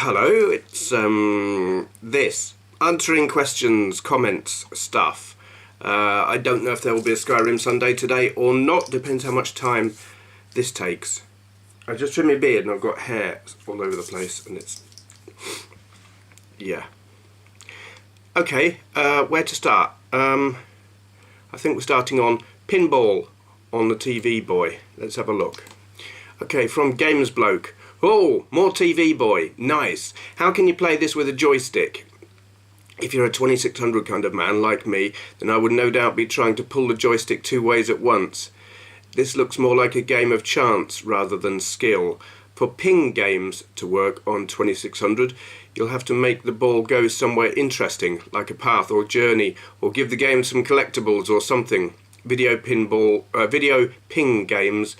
Hello, it's this answering questions, comments stuff. I don't know if there will be a Skyrim Sunday today or not, depends how much time this takes. I just trimmed my beard and I've got hair all over the place and it's, yeah. Okay, where to start? I think we're starting on pinball on the TV Boy. Let's have a look. Okay, from gamesbloke. Oh, more TV Boy. Nice. How can you play this with a joystick? If you're a 2600 kind of man like me, then I would no doubt be trying to pull the joystick 2 ways at once. This looks more like a game of chance rather than skill. For ping games to work on 2600, you'll have to make the ball go somewhere interesting, like a path or journey, or give the game some collectibles or something. Video ping games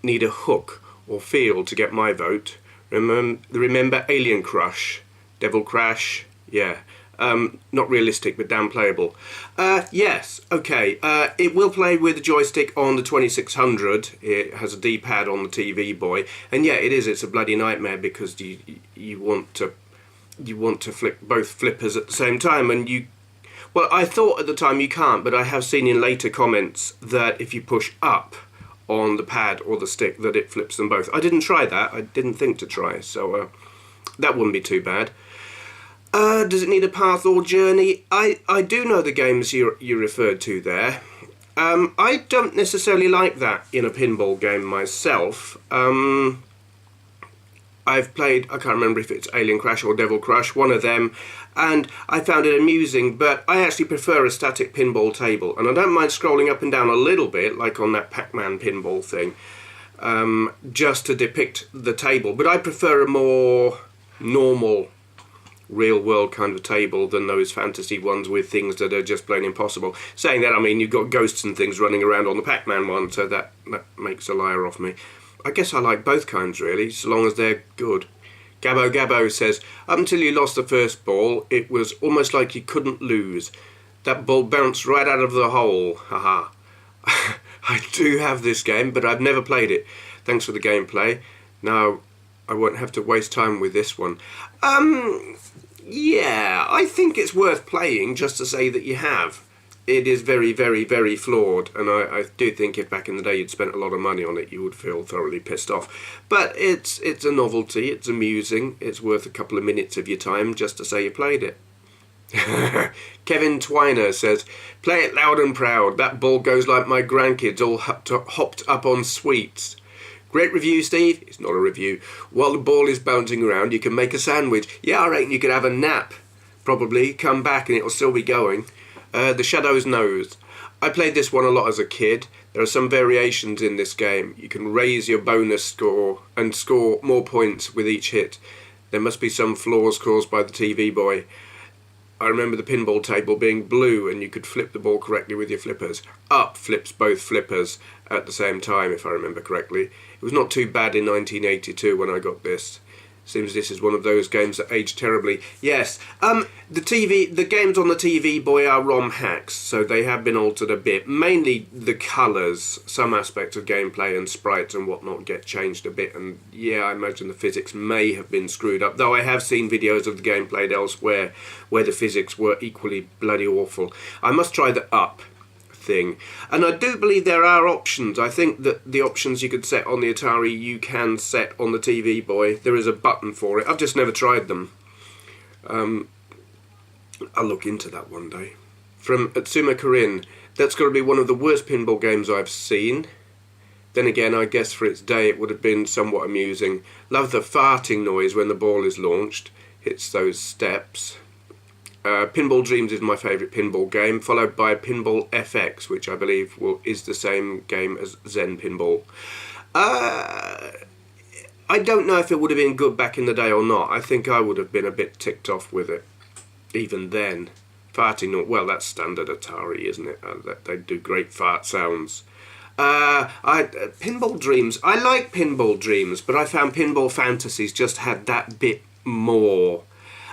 need a hook or feel to get my vote. Remember Alien Crush, Devil Crash, yeah. Not realistic but damn playable. Yes, okay, it will play with a joystick on the 2600. It has a D-pad on the TV Boy, and yeah, it's a bloody nightmare because you want to flip both flippers at the same time, and well, I thought at the time you can't, but I have seen in later comments that if you push up on the pad or the stick that it flips them both. I didn't try that, I didn't think to try, so that wouldn't be too bad. Does it need a path or journey? I do know the games you referred to there. I don't necessarily like that in a pinball game myself. I've played, I can't remember if it's Alien Crash or Devil Crush, one of them, and I found it amusing, but I actually prefer a static pinball table, and I don't mind scrolling up and down a little bit, like on that Pac-Man pinball thing, just to depict the table, but I prefer a more normal, real-world kind of table than those fantasy ones with things that are just plain impossible. Saying that, I mean, you've got ghosts and things running around on the Pac-Man one, so that makes a liar of me. I guess I like both kinds really, so long as they're good. Gabbogabbo says, up until you lost the first ball, it was almost like you couldn't lose. That ball bounced right out of the hole, haha. I do have this game, but I've never played it. Thanks for the gameplay. Now, I won't have to waste time with this one. Yeah, I think it's worth playing just to say that you have. It is very, very, very flawed, and I do think if back in the day you'd spent a lot of money on it, you would feel thoroughly pissed off. But it's a novelty, it's amusing, it's worth a couple of minutes of your time just to say you played it. Kevin Twiner says, play it loud and proud, that ball goes like my grandkids all hopped up on sweets. Great review, Steve. It's not a review. While the ball is bouncing around, you can make a sandwich. Yeah, I reckon you could have a nap. Probably. Come back and it'll still be going. Theshadowsnose. I played this one a lot as a kid. There are some variations in this game. You can raise your bonus score and score more points with each hit. There must be some flaws caused by the TV Boy. I remember the pinball table being blue and you could flip the ball correctly with your flippers. Up flips both flippers at the same time, if I remember correctly. It was not too bad in 1982 when I got this. Seems this is one of those games that aged terribly. Yes, the games on the TV Boy are ROM hacks, so they have been altered a bit. Mainly the colours, some aspects of gameplay and sprites and whatnot get changed a bit, and yeah, I imagine the physics may have been screwed up, though I have seen videos of the game played elsewhere where the physics were equally bloody awful. I must try the up thing, and I do believe there are options. I think that the options you could set on the Atari you can set on the TV Boy. There is a button for it. I've just never tried them. I'll look into that one day. From AtsumaKarin, that's got to be one of the worst pinball games I've seen. Then again, I guess for its day it would have been somewhat amusing. Love the farting noise when the ball is launched, hits those steps. Pinball Dreams is my favourite pinball game, followed by Pinball FX, which I believe is the same game as Zen Pinball. I don't know if it would have been good back in the day or not. I think I would have been a bit ticked off with it, even then. Farting, well, that's standard Atari, isn't it? They do great fart sounds. Pinball Dreams, I like Pinball Dreams, but I found Pinball Fantasies just had that bit more.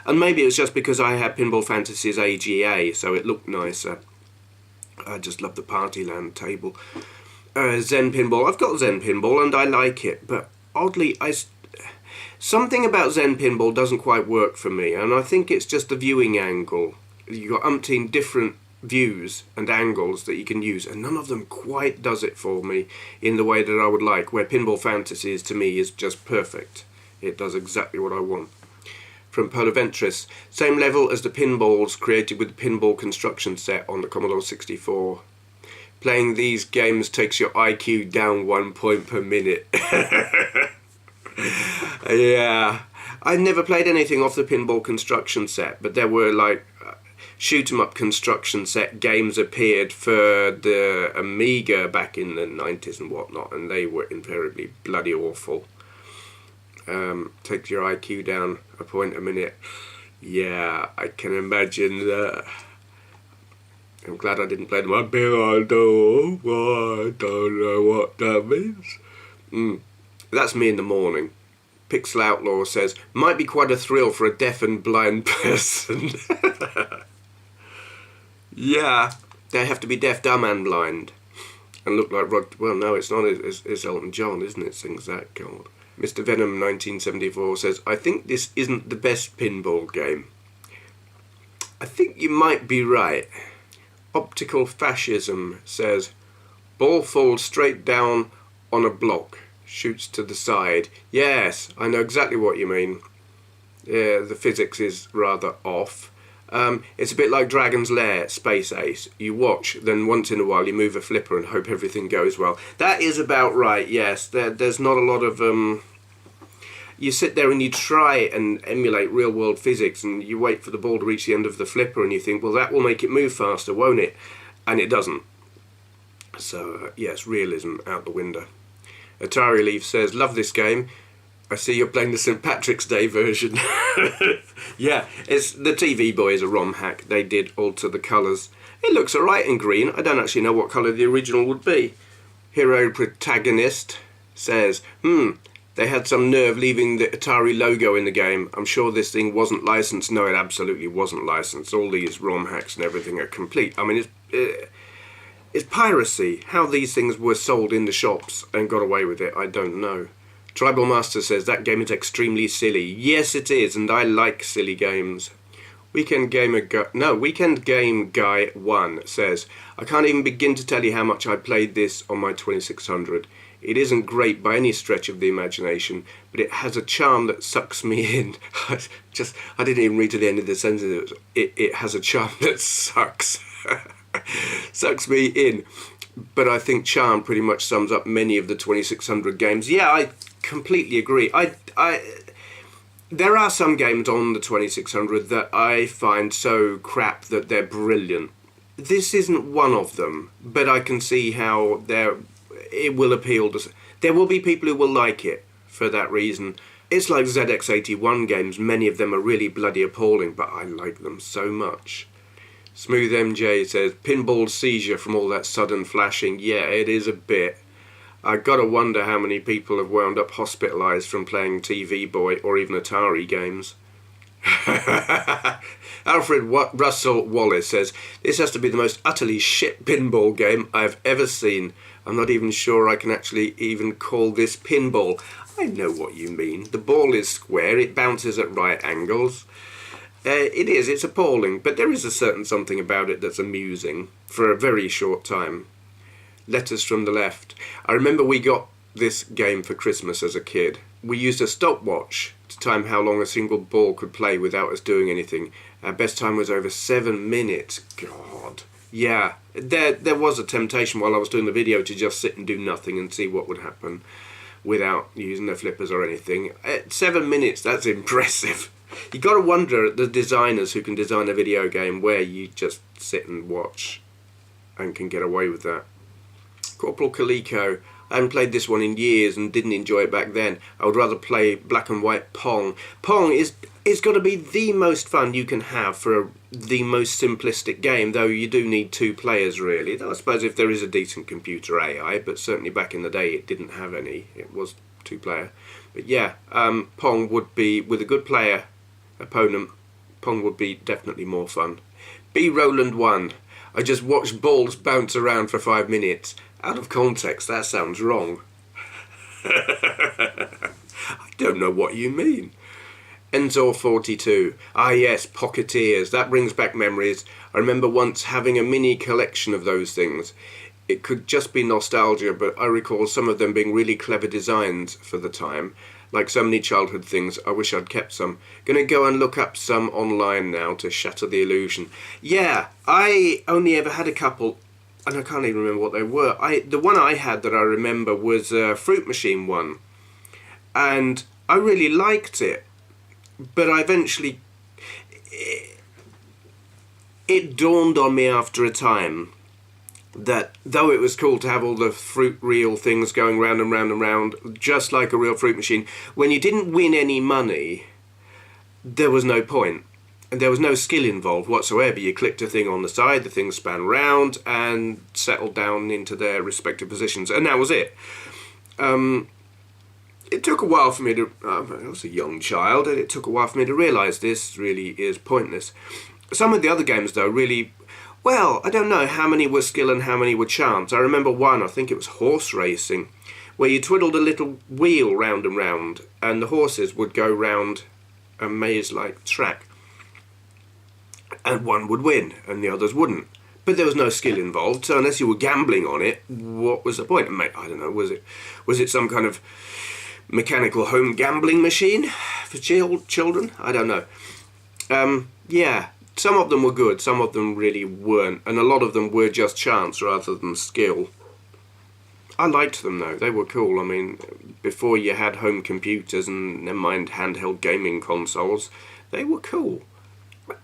And maybe it was just because I had Pinball Fantasies AGA, so it looked nicer. I just love the Partyland table. Zen Pinball, I've got Zen Pinball and I like it, but oddly, Something about Zen Pinball doesn't quite work for me, and I think it's just the viewing angle. You've got umpteen different views and angles that you can use, and none of them quite does it for me in the way that I would like, where Pinball Fantasies to me is just perfect. It does exactly what I want. From Polaventris, same level as the pinballs created with the pinball construction set on the Commodore 64. Playing these games takes your IQ down 1 point per minute. Yeah, I never played anything off the pinball construction set, but there were like shoot 'em up construction set games appeared for the Amiga back in the 90s and whatnot, and they were invariably bloody awful. Takes your IQ down 1 point a minute. Yeah, I can imagine that. I'm glad I didn't play them. I don't know what that means. That's me in the morning. PixelOutlaw says, might be quite a thrill for a deaf and blind person. Yeah, they have to be deaf, dumb and blind. And look like Rod... Well, no, it's not. It's Elton John, isn't it? Sings that God. Mr. Venom 1974 says, I think this isn't the best pinball game. I think you might be right. OpticalFascism says, ball falls straight down on a block, shoots to the side. Yes, I know exactly what you mean. Yeah, the physics is rather off. It's a bit like Dragon's Lair, Space Ace. You watch, then once in a while you move a flipper and hope everything goes well. That is about right, yes. There's not a lot of... You sit there and you try and emulate real-world physics, and you wait for the ball to reach the end of the flipper and you think, well, that will make it move faster, won't it? And it doesn't. So, yes, realism out the window. AtariLeaf says, love this game. I see you're playing the St. Patrick's Day version. Yeah, it's the TV Boy is a ROM hack. They did alter the colours. It looks alright in green. I don't actually know what colour the original would be. Hiro Protagonist says, they had some nerve leaving the Atari logo in the game. I'm sure this thing wasn't licensed. No, it absolutely wasn't licensed. All these ROM hacks and everything are complete. I mean, it's piracy. How these things were sold in the shops and got away with it, I don't know. TribalMasters says, that game is extremely silly. Yes, it is, and I like silly games. Weekend Game Guy 1 says, I can't even begin to tell you how much I played this on my 2600. It isn't great by any stretch of the imagination, but it has a charm that sucks me in. I didn't even read to the end of the sentence. It has a charm that sucks. Sucks me in. But I think charm pretty much sums up many of the 2600 games. Yeah, I completely agree. There are some games on the 2600 that I find so crap that they're brilliant. This isn't one of them, but I can see how it will appeal to... There will be people who will like it for that reason. It's like ZX81 games. Many of them are really bloody appalling, but I like them so much. SmoothEmJay says, pinball seizure from all that sudden flashing. Yeah, it is a bit. I gotta wonder how many people have wound up hospitalised from playing TV Boy or even Atari games. AlfredRusselWallace says, this has to be the most utterly shit pinball game I've ever seen. I'm not even sure I can actually even call this pinball. I know what you mean. The ball is square, it bounces at right angles. It's appalling, but there is a certain something about it that's amusing for a very short time. Letters from the Left. I remember we got this game for Christmas as a kid. We used a stopwatch to time how long a single ball could play without us doing anything. Our best time was over 7 minutes. God. Yeah, there was a temptation while I was doing the video to just sit and do nothing and see what would happen without using the flippers or anything. At 7 minutes, that's impressive. You got to wonder at the designers who can design a video game where you just sit and watch and can get away with that. CorporalColeco. I haven't played this one in years and didn't enjoy it back then. I would rather play black and white Pong. Pong is got to be the most fun you can have for the most simplistic game, though you do need 2 players really. Though I suppose if there is a decent computer AI, but certainly back in the day it didn't have any. It was 2-player. But yeah, Pong would be, with a good player opponent, Pong would be definitely more fun. B. Roland 1. I just watched balls bounce around for 5 minutes. Out of context, that sounds wrong. I don't know what you mean. Ensor42. Ah yes, pocketeers. That brings back memories. I remember once having a mini collection of those things. It could just be nostalgia, but I recall some of them being really clever designs for the time. Like so many childhood things, I wish I'd kept some. Gonna go and look up some online now to shatter the illusion. Yeah, I only ever had a couple, and I can't even remember what they were. The one I had that I remember was a Fruit Machine one, and I really liked it, but I eventually... It dawned on me after a time that though it was cool to have all the fruit reel things going round and round and round, just like a real fruit machine, when you didn't win any money, there was no point. And there was no skill involved whatsoever. You clicked a thing on the side, the thing span round and settled down into their respective positions, and that was it. It took a while for me to... I was a young child, and it took a while for me to realise this really is pointless. Some of the other games, though, really... Well, I don't know how many were skill and how many were chance. I remember one, I think it was horse racing, where you twiddled a little wheel round and round, and the horses would go round a maze-like track. And one would win, and the others wouldn't. But there was no skill involved, so unless you were gambling on it, what was the point? I don't know, was it some kind of mechanical home gambling machine for children? I don't know. Yeah. Some of them were good, some of them really weren't, and a lot of them were just chance rather than skill. I liked them though, they were cool. I mean, before you had home computers and never mind handheld gaming consoles, they were cool.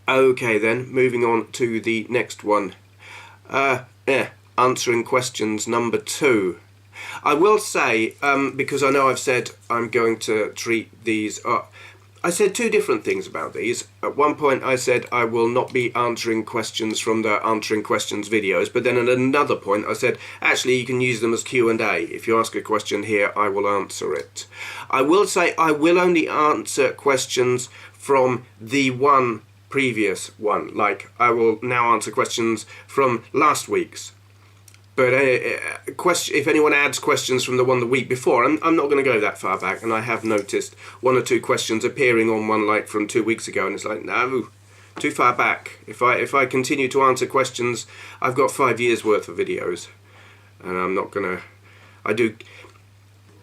Okay then, moving on to the next one. Answering questions number 2. I will say, because I know I've said I'm going to treat these... I said 2 different things about these. At one point I said I will not be answering questions from the Answering Questions videos, but then at another point I said actually you can use them as Q&A. If you ask a question here, I will answer it. I will say I will only answer questions from the previous one. Like, I will now answer questions from last week's. But if anyone adds questions from the week before, I'm not going to go that far back, and I have noticed 1 or 2 questions appearing on one like from 2 weeks ago, and it's like, no, too far back. If I continue to answer questions, I've got 5 years worth of videos, and I'm not going to...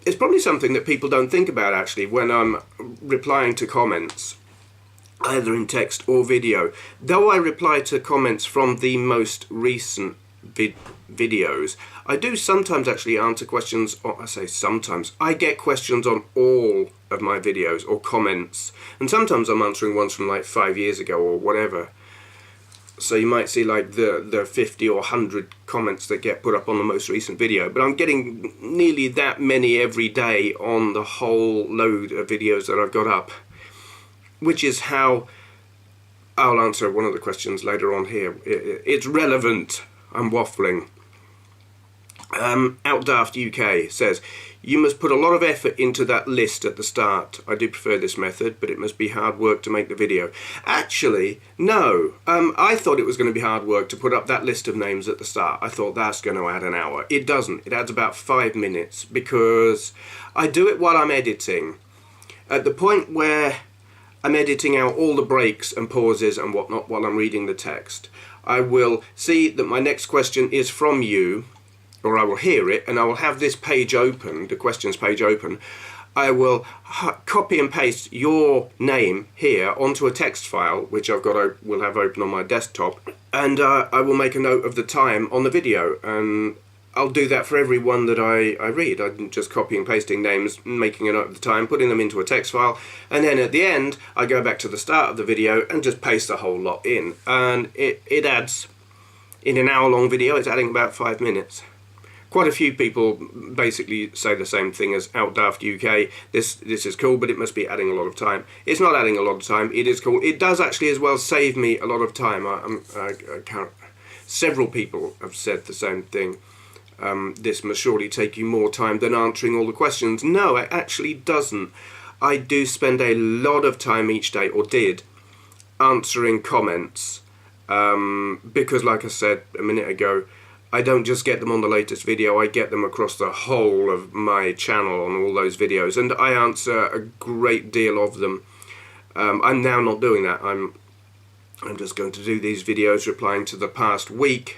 It's probably something that people don't think about, actually, when I'm replying to comments, either in text or video. Though I reply to comments from the most recent videos, I do sometimes actually answer questions, or I say sometimes, I get questions on all of my videos or comments, and sometimes I'm answering ones from like 5 years ago or whatever. So you might see like the 50 or 100 comments that get put up on the most recent video, but I'm getting nearly that many every day on the whole load of videos that I've got up, which is how I'll answer one of the questions later on here. It's relevant. I'm waffling. OwtDaftUK says, you must put a lot of effort into that list at the start. I do prefer this method, but it must be hard work to make the video. Actually, no. I thought it was going to be hard work to put up that list of names at the start. I thought that's going to add an hour. It doesn't. It adds about 5 minutes because I do it while I'm editing. At the point where I'm editing out all the breaks and pauses and whatnot while I'm reading the text, I will see that my next question is from you, or I will hear it, and I will have this page open, the questions page open. I will copy and paste your name here onto a text file, which will have open on my desktop, and I will make a note of the time on the video, and I'll do that for every one that I read. I'm just copying and pasting names, making a note of the time, putting them into a text file, and then at the end I go back to the start of the video and just paste the whole lot in, and it adds, in an hour-long video, it's adding about 5 minutes. Quite a few people basically say the same thing as OwtDaftUK. This is cool, but it must be adding a lot of time. It's not adding a lot of time. It is cool. It does actually as well save me a lot of time. Several people have said the same thing. This must surely take you more time than answering all the questions. No, it actually doesn't. I do spend a lot of time each day, or did, answering comments. Because like I said a minute ago, I don't just get them on the latest video, I get them across the whole of my channel on all those videos, and I answer a great deal of them. I'm now not doing that. I'm just going to do these videos replying to the past week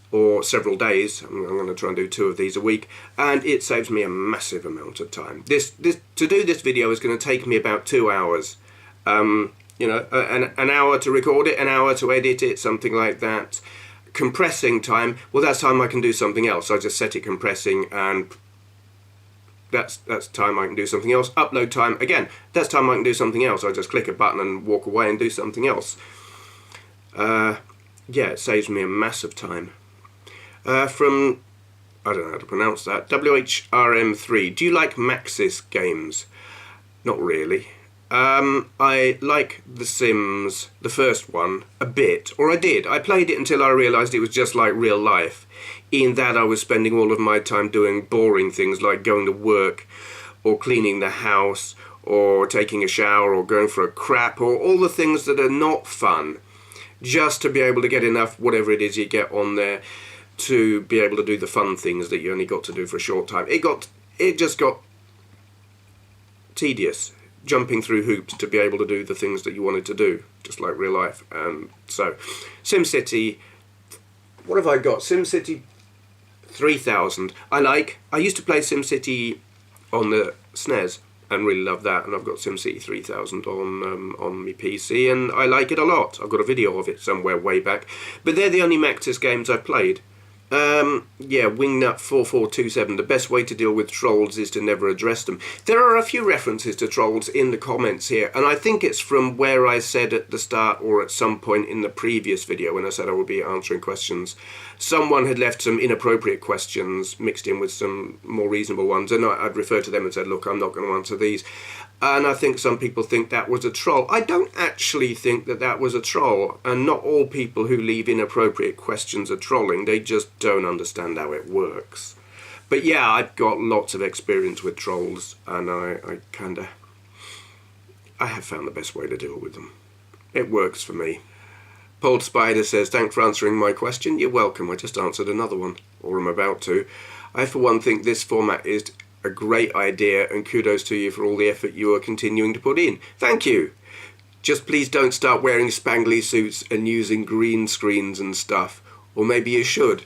or several days. I'm going to try and do 2 of these a week, and it saves me a massive amount of time. To do this video is going to take me about 2 hours. You know, an hour to record it, an hour to edit it, something like that. Compressing time, well, that's time I can do something else. I just set it compressing, and that's time I can do something else. Upload time, again, that's time I can do something else. I just click a button and walk away and do something else. Yeah, it saves me a massive time. From, I don't know how to pronounce that, WHRM3, do you like Maxis games? Not really. I like The Sims, the first one, a bit, or I did. I played it until I realised it was just like real life, in that I was spending all of my time doing boring things like going to work, or cleaning the house, or taking a shower, or going for a crap, or all the things that are not fun, just to be able to get enough, whatever it is you get on there, to be able to do the fun things that you only got to do for a short time. It just got tedious, jumping through hoops to be able to do the things that you wanted to do, just like real life. So, SimCity, what have I got? SimCity 3000. I used to play SimCity on the SNES and really love that, and I've got SimCity 3000 on my PC, and I like it a lot. I've got a video of it somewhere way back, but they're the only Maxis games I've played. Yeah, Wingnut4427, the best way to deal with trolls is to never address them. There are a few references to trolls in the comments here, and I think it's from where I said at the start, or at some point in the previous video when I said I would be answering questions, someone had left some inappropriate questions mixed in with some more reasonable ones, and I'd referred to them and said, look, I'm not going to answer these. And I think some people think that was a troll. I don't actually think that that was a troll, and not all people who leave inappropriate questions are trolling. They just don't understand how it works. But yeah, I've got lots of experience with trolls, and I have found the best way to deal with them. It works for me. paulspydar says, thanks for answering my question. You're welcome. I just answered another one, or I'm about to. I for one think this format is a great idea, and kudos to you for all the effort you are continuing to put in. Thank you. Just please don't start wearing spangly suits and using green screens and stuff. Or maybe you should.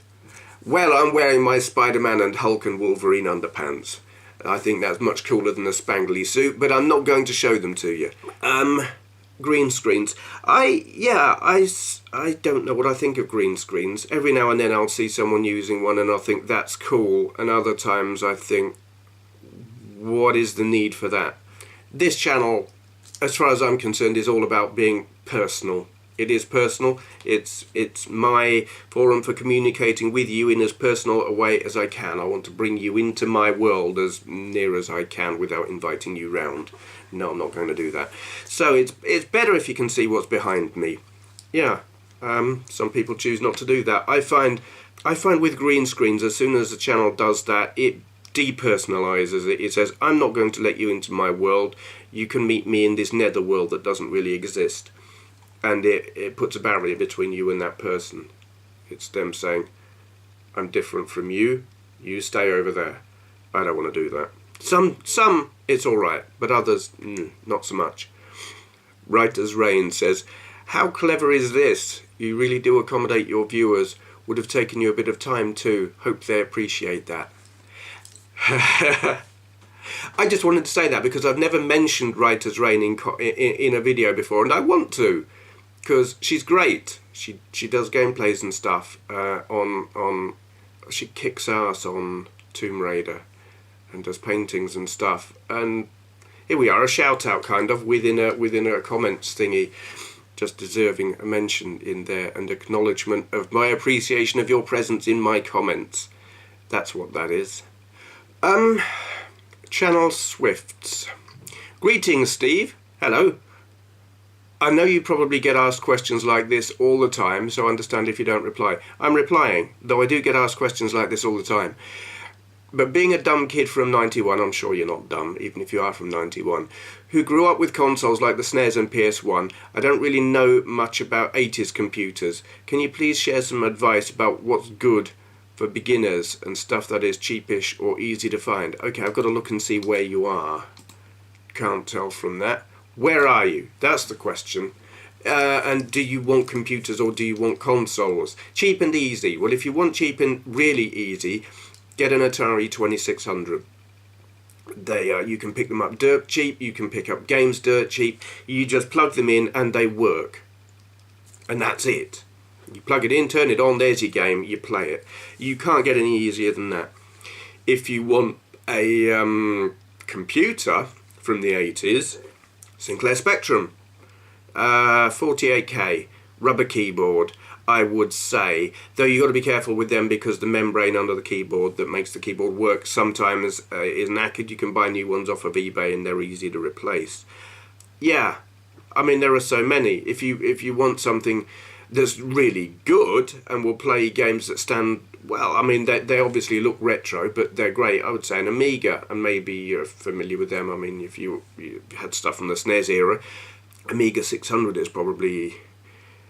Well, I'm wearing my Spider-Man and Hulk and Wolverine underpants. I think that's much cooler than a spangly suit, but I'm not going to show them to you. Green screens. I don't know what I think of green screens. Every now and then I'll see someone using one and I'll think that's cool, and other times I think, what is the need for that? This channel, as far as I'm concerned, is all about being personal. It is personal. It's my forum for communicating with you in as personal a way as I can. I want to bring you into my world as near as I can without inviting you round. No, I'm not going to do that. So it's better if you can see what's behind me. Yeah, some people choose not to do that. I find with green screens, as soon as the channel does that, it depersonalizes it. It says, I'm not going to let you into my world. You can meet me in this nether world that doesn't really exist. And it puts a barrier between you and that person. It's them saying, I'm different from you. You stay over there. I don't want to do that. Some it's alright, but others, not so much. riteasrain says, how clever is this? You really do accommodate your viewers. Would have taken you a bit of time too. Hope they appreciate that. I just wanted to say that because I've never mentioned riteasrain in a video before, and I want to, because she's great. She does gameplays and stuff she kicks ass on Tomb Raider and does paintings and stuff, and here we are, a shout out kind of within a comments thingy, just deserving a mention in there and acknowledgement of my appreciation of your presence in my comments. That's what that is. ChannelSwifts. Greetings, Steve. Hello. I know you probably get asked questions like this all the time, so I understand if you don't reply. I'm replying, though I do get asked questions like this all the time. But being a dumb kid from 91, I'm sure you're not dumb, even if you are from 91, who grew up with consoles like the SNES and PS1, I don't really know much about 80s computers. Can you please share some advice about what's good for beginners and stuff that is cheapish or easy to find? Okay, I've got to look and see where you are. Can't tell from that. Where are you? That's the question. And do you want computers or do you want consoles? Cheap and easy. Well, if you want cheap and really easy, get an Atari 2600. You can pick them up dirt cheap, you can pick up games dirt cheap, you just plug them in and they work. And that's it. You plug it in, turn it on, there's your game, you play it. You can't get any easier than that. If you want a computer from the 80s, Sinclair Spectrum, 48K, rubber keyboard, I would say, though you've got to be careful with them because the membrane under the keyboard that makes the keyboard work sometimes is knackered. You can buy new ones off of eBay and they're easy to replace. Yeah, I mean there are so many. If you want something that's really good and will play games that stand well, I mean they obviously look retro, but they're great. I would say an Amiga, and maybe you're familiar with them. I mean, if you had stuff from the SNES era, Amiga 600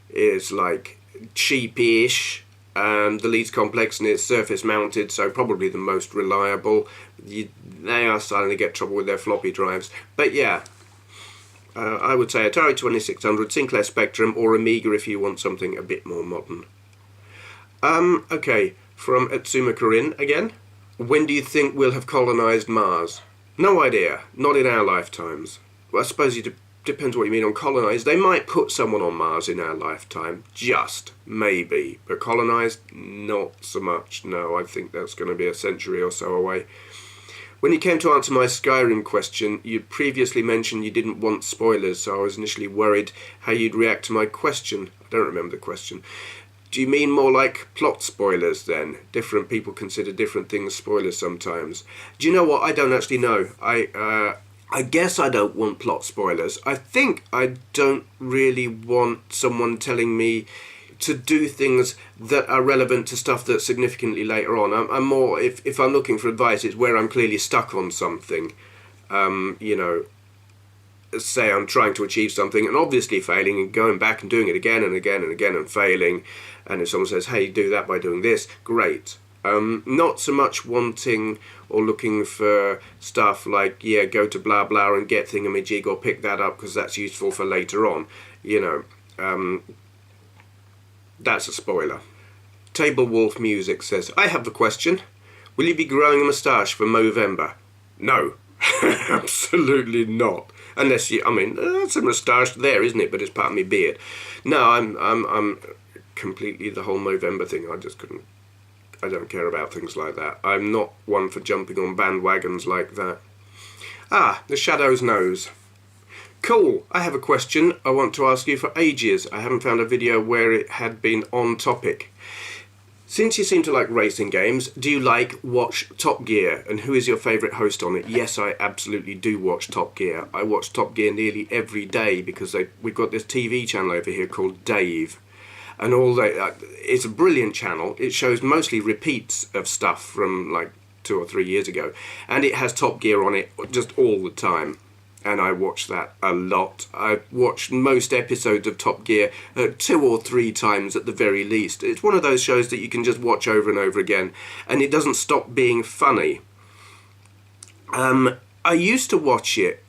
is like cheapish and the least complex, and it's surface mounted, so probably the most reliable. They are starting to get trouble with their floppy drives, but yeah, I would say Atari 2600, Sinclair Spectrum, or Amiga if you want something a bit more modern. Okay, from AtsumaKarin again. When do you think we'll have colonised Mars? No idea, not in our lifetimes. Well, I suppose you depends what you mean on colonised. They might put someone on Mars in our lifetime, just maybe, but colonised, not so much. No, I think that's going to be a century or so away. When you came to answer my Skyrim question, you previously mentioned you didn't want spoilers, so I was initially worried how you'd react to my question. I don't remember the question. Do you mean more like plot spoilers then? Different people consider different things spoilers sometimes. Do you know what? I don't actually know. I guess I don't want plot spoilers. I think I don't really want someone telling me to do things that are relevant to stuff that's significantly later on. I'm more, if I'm looking for advice, it's where I'm clearly stuck on something. You know, say I'm trying to achieve something and obviously failing and going back and doing it again and again and again and failing. And if someone says, hey, do that by doing this, great. Not so much wanting or looking for stuff like, yeah, go to blah blah and get thingamajig or pick that up because that's useful for later on. You know, that's a spoiler. TableWolfMusic says, I have a question. Will you be growing a moustache for Movember? No, absolutely not. Unless you, I mean, that's a moustache there, isn't it? But it's part of my beard. No, I'm completely the whole Movember thing. I just couldn't. I don't care about things like that. I'm not one for jumping on bandwagons like that. Ah, Theshadowsnose. Cool, I have a question I want to ask you for ages. I haven't found a video where it had been on topic. Since you seem to like racing games, do you watch Top Gear? And who is your favourite host on it? Yes, I absolutely do watch Top Gear. I watch Top Gear nearly every day because we've got this TV channel over here called Dave. And it's a brilliant channel. It shows mostly repeats of stuff from like 2 or 3 years ago. And it has Top Gear on it just all the time. And I watch that a lot. I've watched most episodes of Top Gear 2 or 3 times at the very least. It's one of those shows that you can just watch over and over again. And it doesn't stop being funny. I used to watch it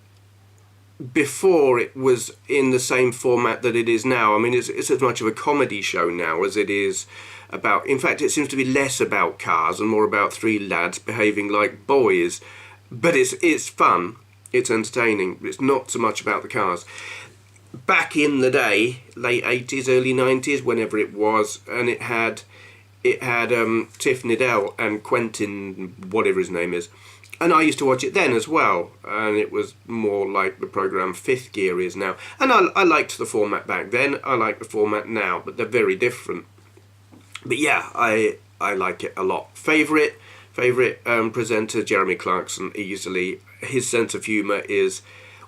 before it was in the same format that it is now. I mean, it's as much of a comedy show now as it is about... In fact, it seems to be less about cars and more about 3 lads behaving like boys. But it's fun. It's entertaining. It's not so much about the cars. Back in the day, late 80s, early 90s, whenever it was, and it had Tiff Needell and Quentin, whatever his name is. And I used to watch it then as well, and it was more like the programme 5th Gear is now. And I liked the format back then, I like the format now, but they're very different. But yeah, I like it a lot. Favourite presenter, Jeremy Clarkson, easily. His sense of humour is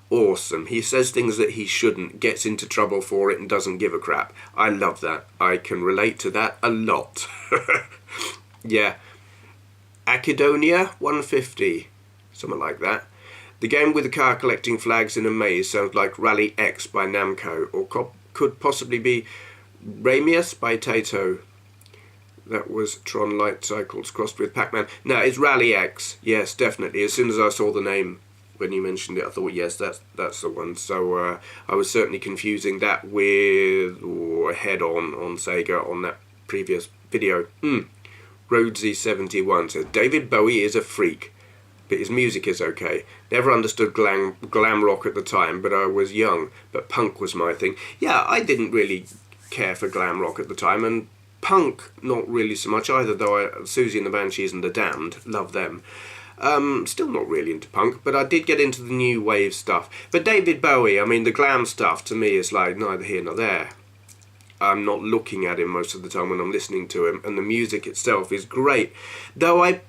awesome. He says things that he shouldn't, gets into trouble for it and doesn't give a crap. I love that. I can relate to that a lot. Yeah. Acadonia 150, something like that. The game with the car collecting flags in a maze sounds like Rally X by Namco, or could possibly be Ramius by Taito. That was Tron Light Cycles crossed with Pac-Man. No, it's Rally X. Yes, definitely. As soon as I saw the name when you mentioned it, I thought, yes, that's the one. So I was certainly confusing that with Head on Sega on that previous video. Rhodesy71 says, David Bowie is a freak, but his music is okay. Never understood glam rock at the time, but I was young. But punk was my thing. Yeah, I didn't really care for glam rock at the time, and punk not really so much either, though Susie and the Banshees and the Damned, love them. Still not really into punk, but I did get into the new wave stuff. But David Bowie, I mean, the glam stuff to me is like neither here nor there. I'm not looking at him most of the time when I'm listening to him, and the music itself is great. Though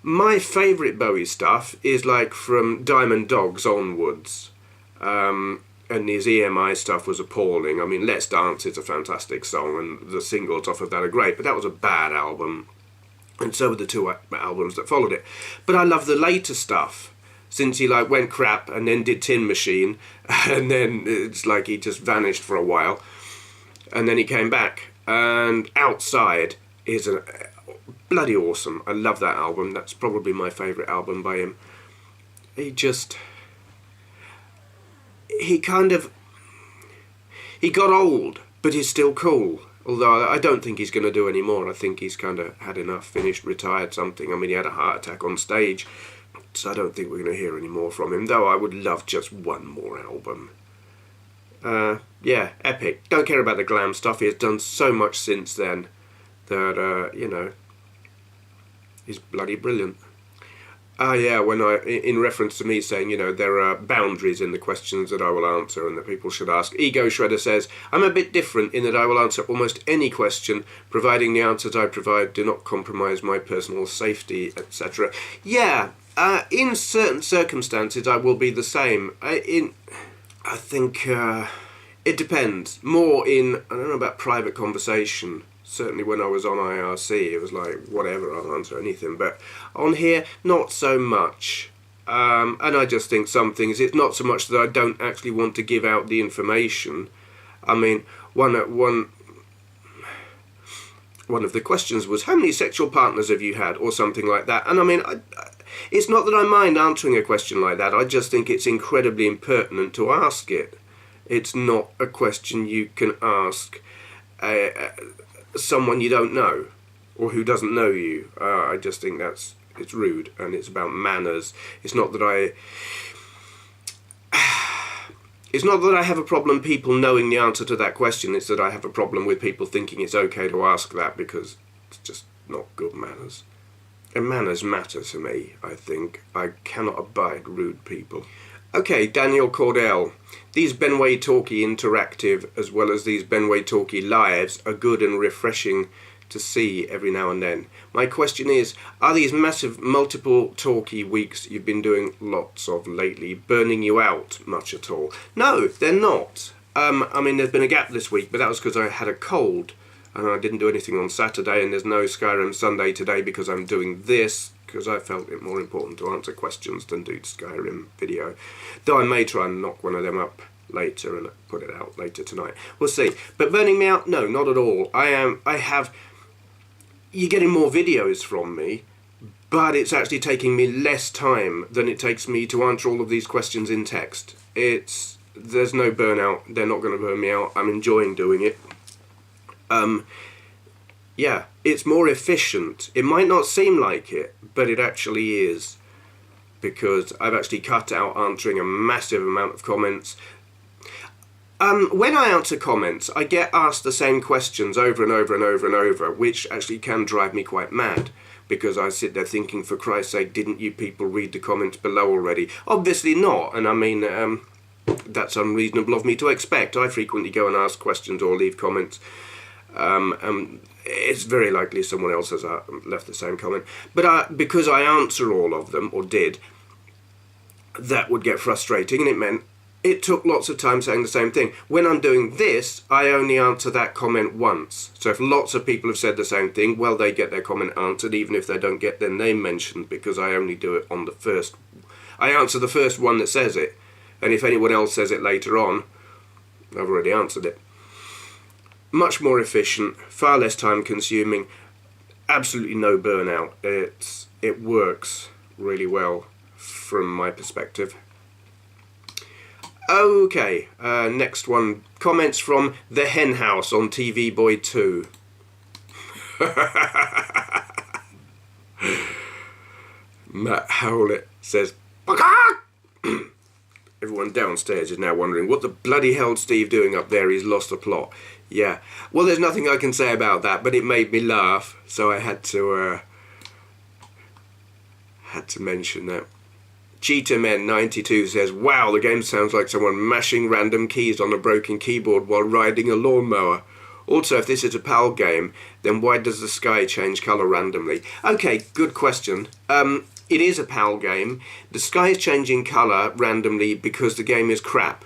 my favourite Bowie stuff is like from Diamond Dogs onwards. And his EMI stuff was appalling. I mean, Let's Dance is a fantastic song, and the singles off of that are great, but that was a bad album. And so were the two albums that followed it. But I love the later stuff, since he like went crap and then did Tin Machine, and then it's like he just vanished for a while, and then he came back. And Outside is bloody awesome. I love that album. That's probably my favourite album by him. He got old, but he's still cool. Although I don't think he's going to do any more. I think he's kind of had enough, finished, retired, something. I mean, he had a heart attack on stage, so I don't think we're going to hear any more from him. Though I would love just one more album. Yeah, epic. Don't care about the glam stuff. He has done so much since then that, you know, he's bloody brilliant. Yeah, in reference to me saying, you know, there are boundaries in the questions that I will answer and that people should ask. EgoShredder says, I'm a bit different in that I will answer almost any question, providing the answers I provide do not compromise my personal safety, etc. Yeah, in certain circumstances I will be the same. I think it depends. More in, I don't know about private conversation. Certainly when I was on IRC, it was like, whatever, I'll answer anything. But on here, not so much. And I just think some things, it's not so much that I don't actually want to give out the information. I mean, one of the questions was, how many sexual partners have you had? Or something like that. And I mean, it's not that I mind answering a question like that. I just think it's incredibly impertinent to ask it. It's not a question you can ask someone you don't know, or who doesn't know you. I just think it's rude, and it's about manners. It's not that I have a problem people knowing the answer to that question. It's that I have a problem with people thinking it's okay to ask that, because it's just not good manners. And manners matter to me, I think. I cannot abide rude people. Okay, Daniel Cordell. These Benway Talkie Interactive, as well as these Benway Talkie Lives, are good and refreshing to see every now and then. My question is, are these massive multiple talkie weeks you've been doing lots of lately burning you out much at all? No, they're not. I mean, there's been a gap this week, but that was because I had a cold, and I didn't do anything on Saturday, and there's no Skyrim Sunday today because I'm doing this, because I felt it more important to answer questions than do Skyrim video. Though I may try and knock one of them up later and put it out later tonight. We'll see. But burning me out? No, not at all. You're getting more videos from me, but it's actually taking me less time than it takes me to answer all of these questions in text. There's no burnout. They're not going to burn me out. I'm enjoying doing it. Yeah, it's more efficient. It might not seem like it, but it actually is, because I've actually cut out answering a massive amount of comments. When I answer comments, I get asked the same questions over and over and over and over, which actually can drive me quite mad, because I sit there thinking, for Christ's sake, didn't you people read the comments below already? Obviously not, and I mean, that's unreasonable of me to expect. I frequently go and ask questions or leave comments. It's very likely someone else has left the same comment. But because I answer all of them, or did, that would get frustrating, and it meant it took lots of time saying the same thing. When I'm doing this, I only answer that comment once. So if lots of people have said the same thing, well, they get their comment answered, even if they don't get their name mentioned, because I only do it on the first. I answer the first one that says it, and if anyone else says it later on, I've already answered it. Much more efficient, far less time consuming, absolutely no burnout. It works really well from my perspective. Okay, next one. Comments from The Hen House on TV Boy 2. Matt Howlett says, everyone downstairs is now wondering, what the bloody hell's Steve doing up there? He's lost the plot. Yeah, well, there's nothing I can say about that, but it made me laugh, so I had to mention that. CheetahMen92 says, wow, the game sounds like someone mashing random keys on a broken keyboard while riding a lawnmower. Also, if this is a PAL game, then why does the sky change colour randomly? Okay, good question. It is a PAL game. The sky is changing colour randomly because the game is crap.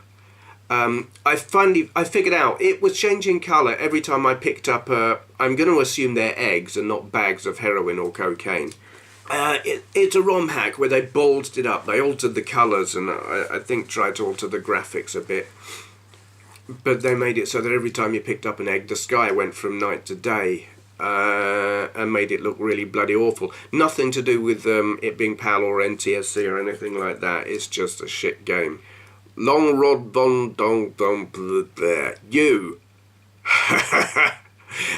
I figured out it was changing colour every time I picked up I'm going to assume they're eggs and not bags of heroin or cocaine. It's a ROM hack where they ballsed it up. They altered the colours and I think tried to alter the graphics a bit. But they made it so that every time you picked up an egg, the sky went from night to day. And made it look really bloody awful. Nothing to do with it being PAL or NTSC or anything like that. It's just a shit game. Longrodvonhugendon, you.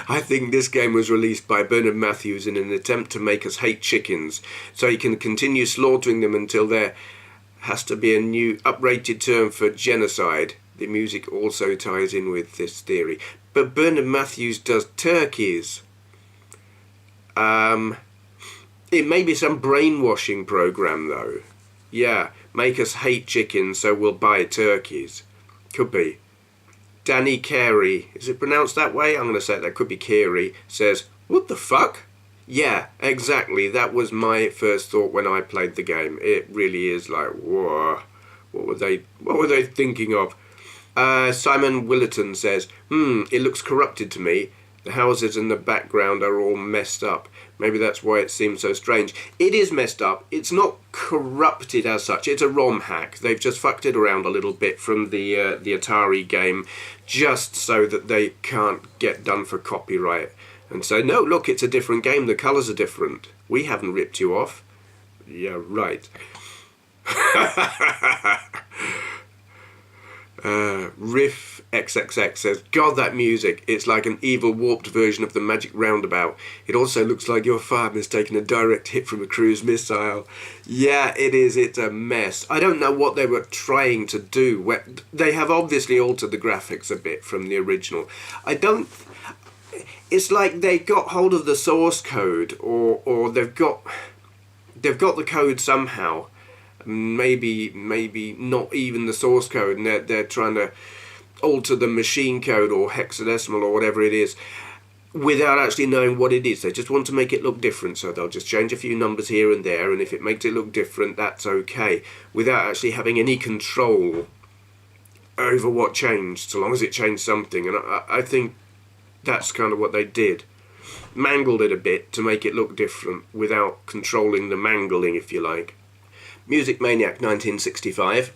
I think this game was released by Bernard Matthews in an attempt to make us hate chickens, so he can continue slaughtering them until there has to be a new uprated term for genocide. The music also ties in with this theory. But Bernard Matthews does turkeys. It may be some brainwashing program though. Yeah, make us hate chickens so we'll buy turkeys. Could be. Danny Keary, is it pronounced that way? I'm going to say that could be Keary, says, what the fuck? Yeah, exactly. That was my first thought when I played the game. It really is like, whoa, what were they thinking of? Simon Willerton says, it looks corrupted to me. The houses in the background are all messed up. Maybe that's why it seems so strange. It is messed up. It's not corrupted as such. It's a ROM hack. They've just fucked it around a little bit from the Atari game, just so that they can't get done for copyright. And say, no, look, it's a different game. The colours are different. We haven't ripped you off. Yeah, right. RiFFxxx says, God, that music, it's like an evil warped version of the Magic Roundabout. It also looks like your farm has taken a direct hit from a cruise missile. Yeah, it is. It's a mess. I don't know what they were trying to do. They have obviously altered the graphics a bit from the original. It's like they got hold of the source code, or they've got the code somehow. Maybe not even the source code, and they're trying to alter the machine code or hexadecimal or whatever it is without actually knowing what it is. They just want to make it look different, so they'll just change a few numbers here and there, and if it makes it look different, that's okay, without actually having any control over what changed, so long as it changed something. And I think that's kind of what they did. Mangled it a bit to make it look different without controlling the mangling, if you like. Music Maniac 1965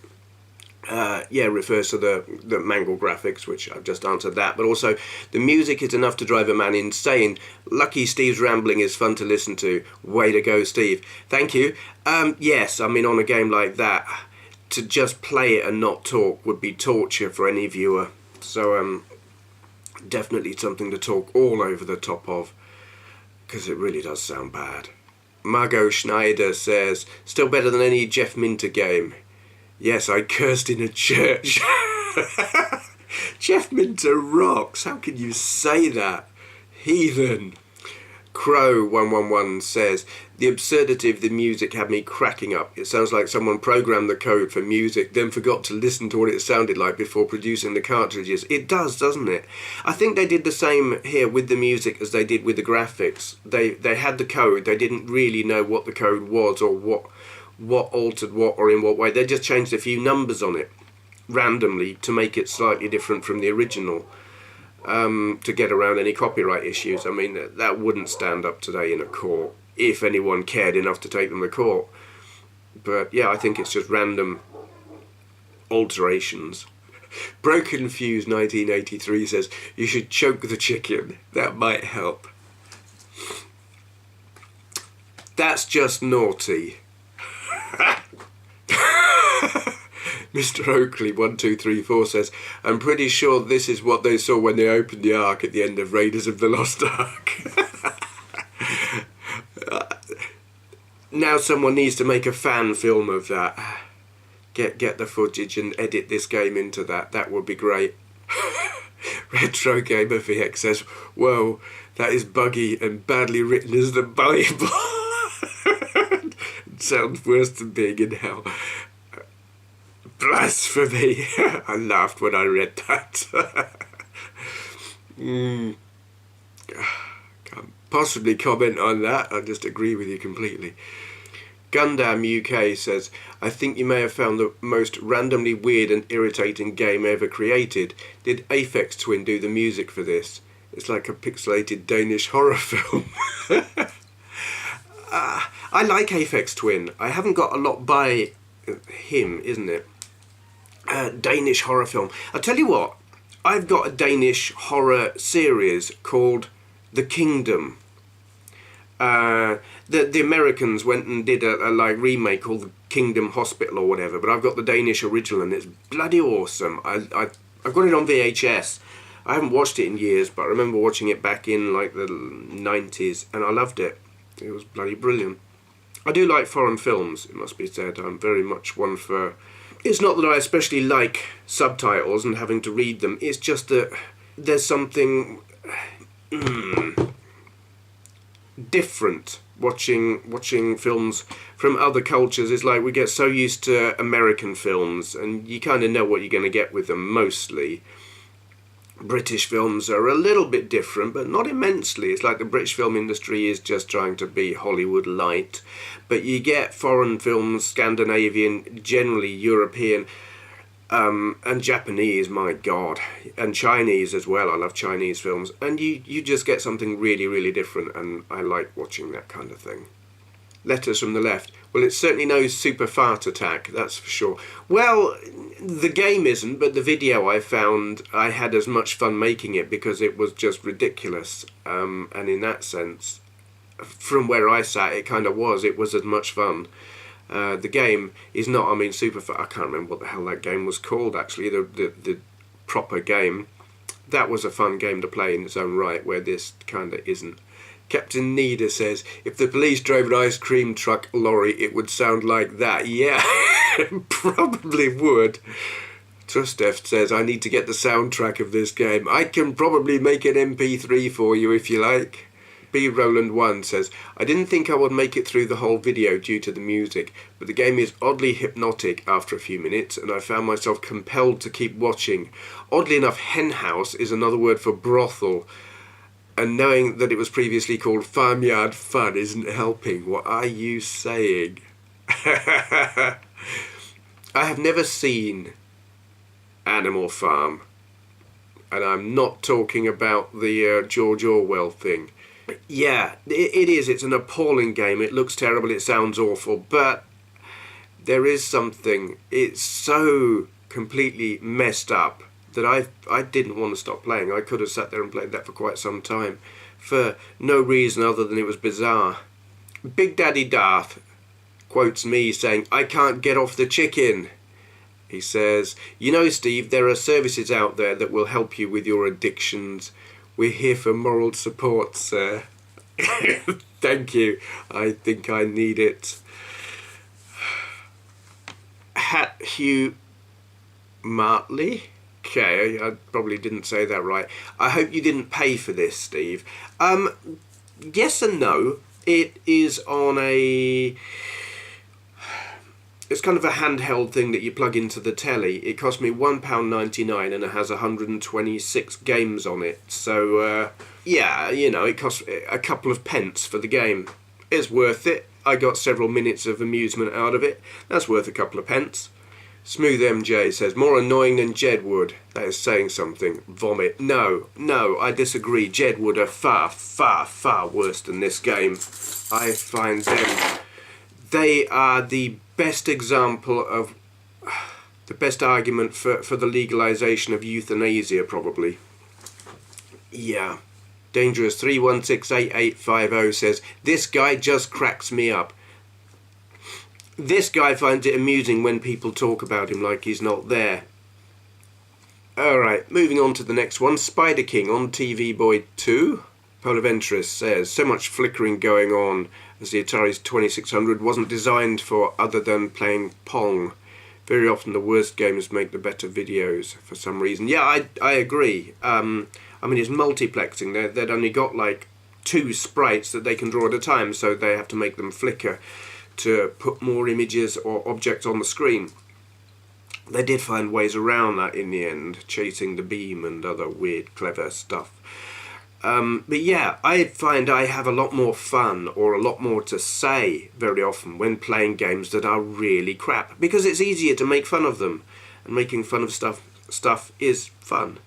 refers to the mangle graphics, which I've just answered that, but also the music is enough to drive a man insane. Lucky Steve's rambling is fun to listen to. Way to go, Steve. Thank you. Yes, I mean, on a game like that, to just play it and not talk would be torture for any viewer. So definitely something to talk all over the top of, because it really does sound bad. MargotSchnyder says, still better than any Jeff Minter game. Yes, I cursed in a church. Jeff Minter rocks. How can you say that? Heathen. Crow111 says, the absurdity of the music had me cracking up. It sounds like someone programmed the code for music, then forgot to listen to what it sounded like before producing the cartridges. It does, doesn't it? I think they did the same here with the music as they did with the graphics. They had the code, they didn't really know what the code was or what altered what or in what way. They just changed a few numbers on it. randomly to make it slightly different from the original, to get around any copyright issues. I mean, that wouldn't stand up today in a court, if anyone cared enough to take them to court. But yeah, I think it's just random alterations. Broken Fuse 1983 says, you should choke the chicken, that might help. That's just naughty. Mr. Oakley 1234 says, I'm pretty sure this is what they saw when they opened the Ark at the end of Raiders of the Lost Ark. Now someone needs to make a fan film of that. Get the footage and edit this game into that. That would be great. RetroGamerVX says, whoa, that is buggy and badly written as the Bible. It sounds worse than being in hell. Blasphemy. I laughed when I read that. Can't possibly comment on that. I just agree with you completely. gundamUK says, I think you may have found the most randomly weird and irritating game ever created. Did Aphex Twin do the music for this? It's like a pixelated Danish horror film. I like Aphex Twin. I haven't got a lot by him, isn't it? Danish horror film. I'll tell you what, I've got a Danish horror series called The Kingdom. The Americans went and did a like remake called The Kingdom Hospital or whatever, but I've got the Danish original and it's bloody awesome. I've got it on VHS. I haven't watched it in years, but I remember watching it back in like the 90s and I loved it. It was bloody brilliant. I do like foreign films, it must be said. I'm very much one for... It's not that I especially like subtitles and having to read them, it's just that there's something different watching films from other cultures. It's like we get so used to American films and you kind of know what you're going to get with them mostly. British films are a little bit different, but not immensely. It's like the British film industry is just trying to be Hollywood light. But you get foreign films, Scandinavian, generally European, and Japanese, my God, and Chinese as well. I love Chinese films. And you just get something really, really different, and I like watching that kind of thing. Letters from the Left. Well, it's certainly no super fart attack, that's for sure. Well, the game isn't, but the video I found, I had as much fun making it because it was just ridiculous. And in that sense, from where I sat, it kind of was. It was as much fun. The game is not, I mean, super fun. I can't remember what the hell that game was called, actually, the proper game. That was a fun game to play in its own right, where this kind of isn't. CptNeeda says, if the police drove an ice cream truck lorry, it would sound like that. Yeah, probably would. Trusteft says, I need to get the soundtrack of this game. I can probably make an MP3 for you if you like. B Roland 1 says, I didn't think I would make it through the whole video due to the music, but the game is oddly hypnotic after a few minutes, and I found myself compelled to keep watching. Oddly enough, henhouse is another word for brothel, and knowing that it was previously called Farmyard Fun isn't helping. What are you saying? I have never seen Animal Farm, and I'm not talking about the George Orwell thing. Yeah, it is. It's an appalling game. It looks terrible. It sounds awful. But there is something. It's so completely messed up that I didn't want to stop playing. I could have sat there and played that for quite some time for no reason other than it was bizarre. BigDaddyDarth quotes me saying, I can't get off the chicken. He says, you know, Steve, there are services out there that will help you with your addictions. We're here for moral support, sir. Thank you. I think I need it. hatthewmartley? Okay, I probably didn't say that right. I hope you didn't pay for this, Steve. Yes and no. It is on a... It's kind of a handheld thing that you plug into the telly. It cost me £1.99 and it has 126 games on it. So, yeah, you know, it costs a couple of pence for the game. It's worth it. I got several minutes of amusement out of it. That's worth a couple of pence. SmoothEmJay says, more annoying than Jedward. That is saying something. Vomit. No, I disagree. Jedward are far, far, far worse than this game. I find them... They are the best example of... the best argument for the legalization of euthanasia, probably. Yeah. Dangerous3168850 says, this guy just cracks me up. This guy finds it amusing when people talk about him like he's not there. Alright, moving on to the next one. Spider King on TV Boy 2. Polaventris says, so much flickering going on as the Atari's 2600 wasn't designed for other than playing Pong. Very often the worst games make the better videos for some reason. Yeah, I agree. I mean, it's multiplexing. They'd only got like 2 sprites that they can draw at a time, so they have to make them flicker to put more images or objects on the screen. They did find ways around that in the end, chasing the beam and other weird, clever stuff. But yeah, I find I have a lot more fun or a lot more to say very often when playing games that are really crap, because it's easier to make fun of them, and making fun of stuff is fun.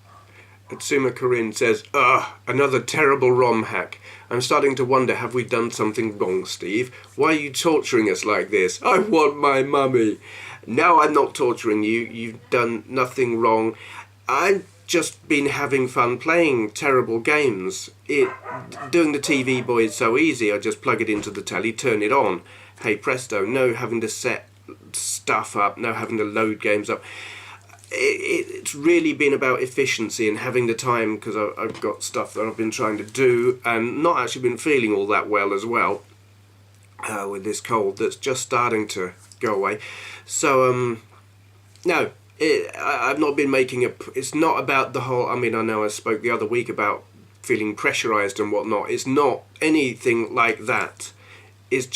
AtsumaKarin says, ugh, another terrible ROM hack. I'm starting to wonder, have we done something wrong, Steve? Why are you torturing us like this? I want my mummy. No, I'm not torturing you. You've done nothing wrong. I've just been having fun playing terrible games. Doing the TV Boy is so easy. I just plug it into the telly, turn it on. Hey presto, no having to set stuff up, no having to load games up. It's really been about efficiency and having the time, because I've got stuff that I've been trying to do and not actually been feeling all that well as well with this cold that's just starting to go away. So no, I've not been making it's not about the whole, I mean, I know I spoke the other week about feeling pressurized and whatnot. It's not anything like that. It's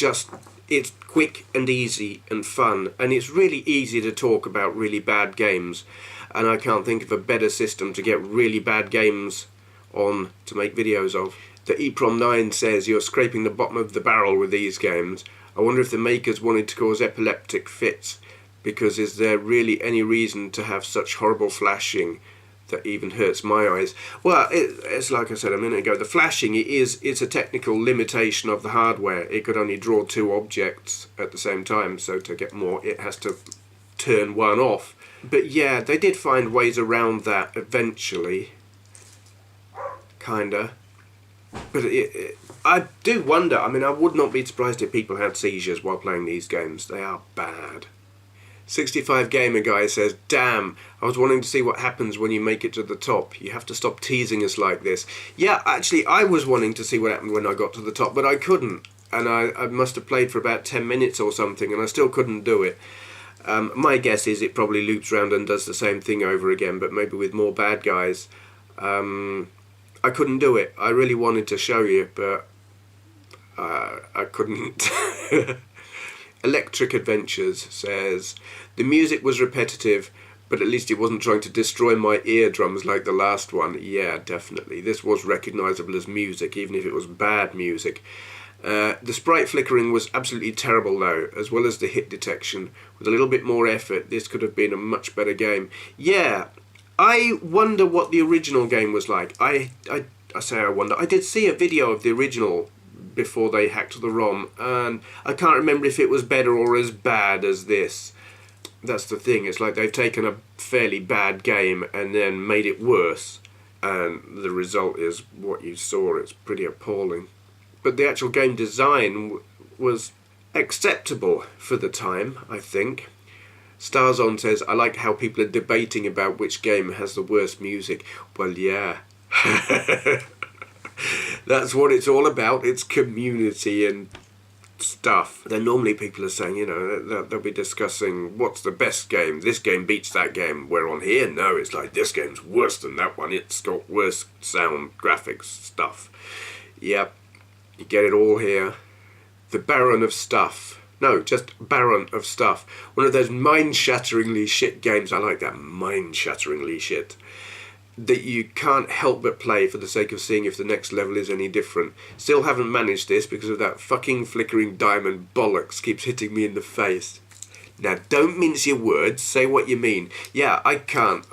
quick and easy and fun, and it's really easy to talk about really bad games, and I can't think of a better system to get really bad games on to make videos of. The TheEPROM9 says, you're scraping the bottom of the barrel with these games. I wonder if the makers wanted to cause epileptic fits, because is there really any reason to have such horrible flashing that even hurts my eyes? Well, it's like I said a minute ago, the flashing it's a technical limitation of the hardware. It could only draw 2 objects at the same time, so to get more it has to turn one off. But yeah, they did find ways around that eventually, kinda. But I do wonder, I mean, I would not be surprised if people had seizures while playing these games. They are bad. 65 Gamer Guy says, damn, I was wanting to see what happens when you make it to the top. You have to stop teasing us like this. Yeah, actually, I was wanting to see what happened when I got to the top, but I couldn't. And I must have played for about 10 minutes or something, and I still couldn't do it. My guess is it probably loops around and does the same thing over again, but maybe with more bad guys. I couldn't do it. I really wanted to show you, but I couldn't. Electric Adventures says, the music was repetitive, but at least it wasn't trying to destroy my eardrums like the last one. Yeah, definitely. This was recognisable as music, even if it was bad music. The sprite flickering was absolutely terrible though, as well as the hit detection. With a little bit more effort, this could have been a much better game. Yeah, I wonder what the original game was like. I say I wonder. I did see a video of the original before they hacked the ROM, and I can't remember if it was better or as bad as this. That's the thing, it's like they've taken a fairly bad game and then made it worse, and the result is what you saw. It's pretty appalling. But the actual game design was acceptable for the time, I think. Starzon says, I like how people are debating about which game has the worst music. Well, yeah. That's what it's all about. It's community and stuff. Then normally people are saying, you know, they'll be discussing what's the best game. This game beats that game. Where on here, no, it's like this game's worse than that one. It's got worse sound, graphics, stuff. Yep, you get it all here. The BaronOfStuff. No, just BaronOfStuff. One of those mind-shatteringly shit games. I like that, mind-shatteringly shit. That you can't help but play for the sake of seeing if the next level is any different. Still haven't managed this because of that fucking flickering diamond bollocks keeps hitting me in the face. Now, don't mince your words, say what you mean. Yeah, I can't.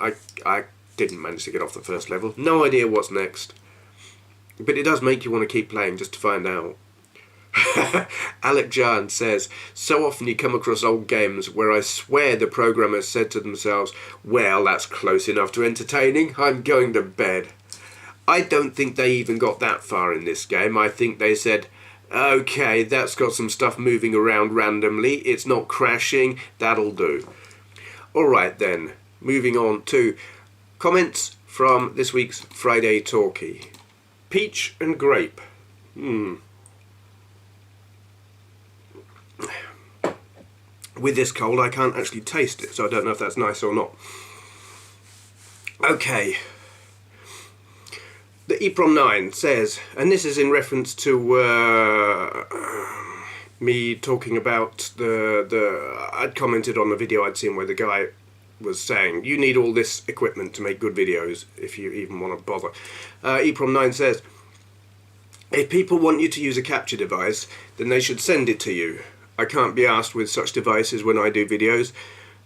I didn't manage to get off the first level. No idea what's next. But it does make you want to keep playing just to find out. Alec Jan says, so often you come across old games where I swear the programmers said to themselves, well, that's close enough to entertaining, I'm going to bed. I don't think they even got that far in this game. I think they said, okay, that's got some stuff moving around randomly, it's not crashing, that'll do. Alright then, moving on to comments from this week's Friday Talkie. Peach and grape. With this cold, I can't actually taste it, so I don't know if that's nice or not. Okay. The EPROM9 says, and this is in reference to me talking about I'd commented on the video I'd seen where the guy was saying, you need all this equipment to make good videos, if you even want to bother. EPROM9 says, if people want you to use a capture device, then they should send it to you. I can't be asked with such devices when I do videos.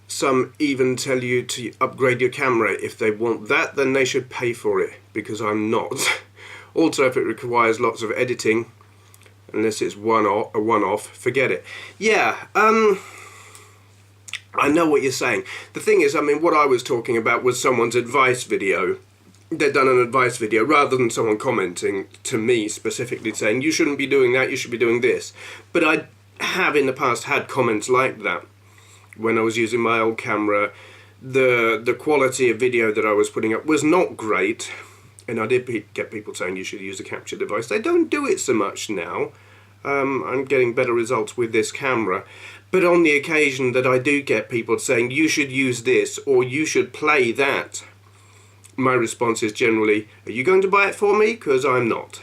Some even tell you to upgrade your camera. If they want that, then they should pay for it, because I'm not. Also, if it requires lots of editing, unless it's a one-off, forget it. Yeah, I know what you're saying. The thing is, I mean, what I was talking about was someone's advice video. They'd done an advice video, rather than someone commenting to me specifically saying, you shouldn't be doing that, you should be doing this. But I have in the past had comments like that when I was using my old camera. The quality of video that I was putting up was not great, and I did get people saying you should use a capture device. They don't do it so much now. I'm getting better results with this camera, but on the occasion that I do get people saying you should use this or you should play that, my response is generally, are you going to buy it for me? Because I'm not.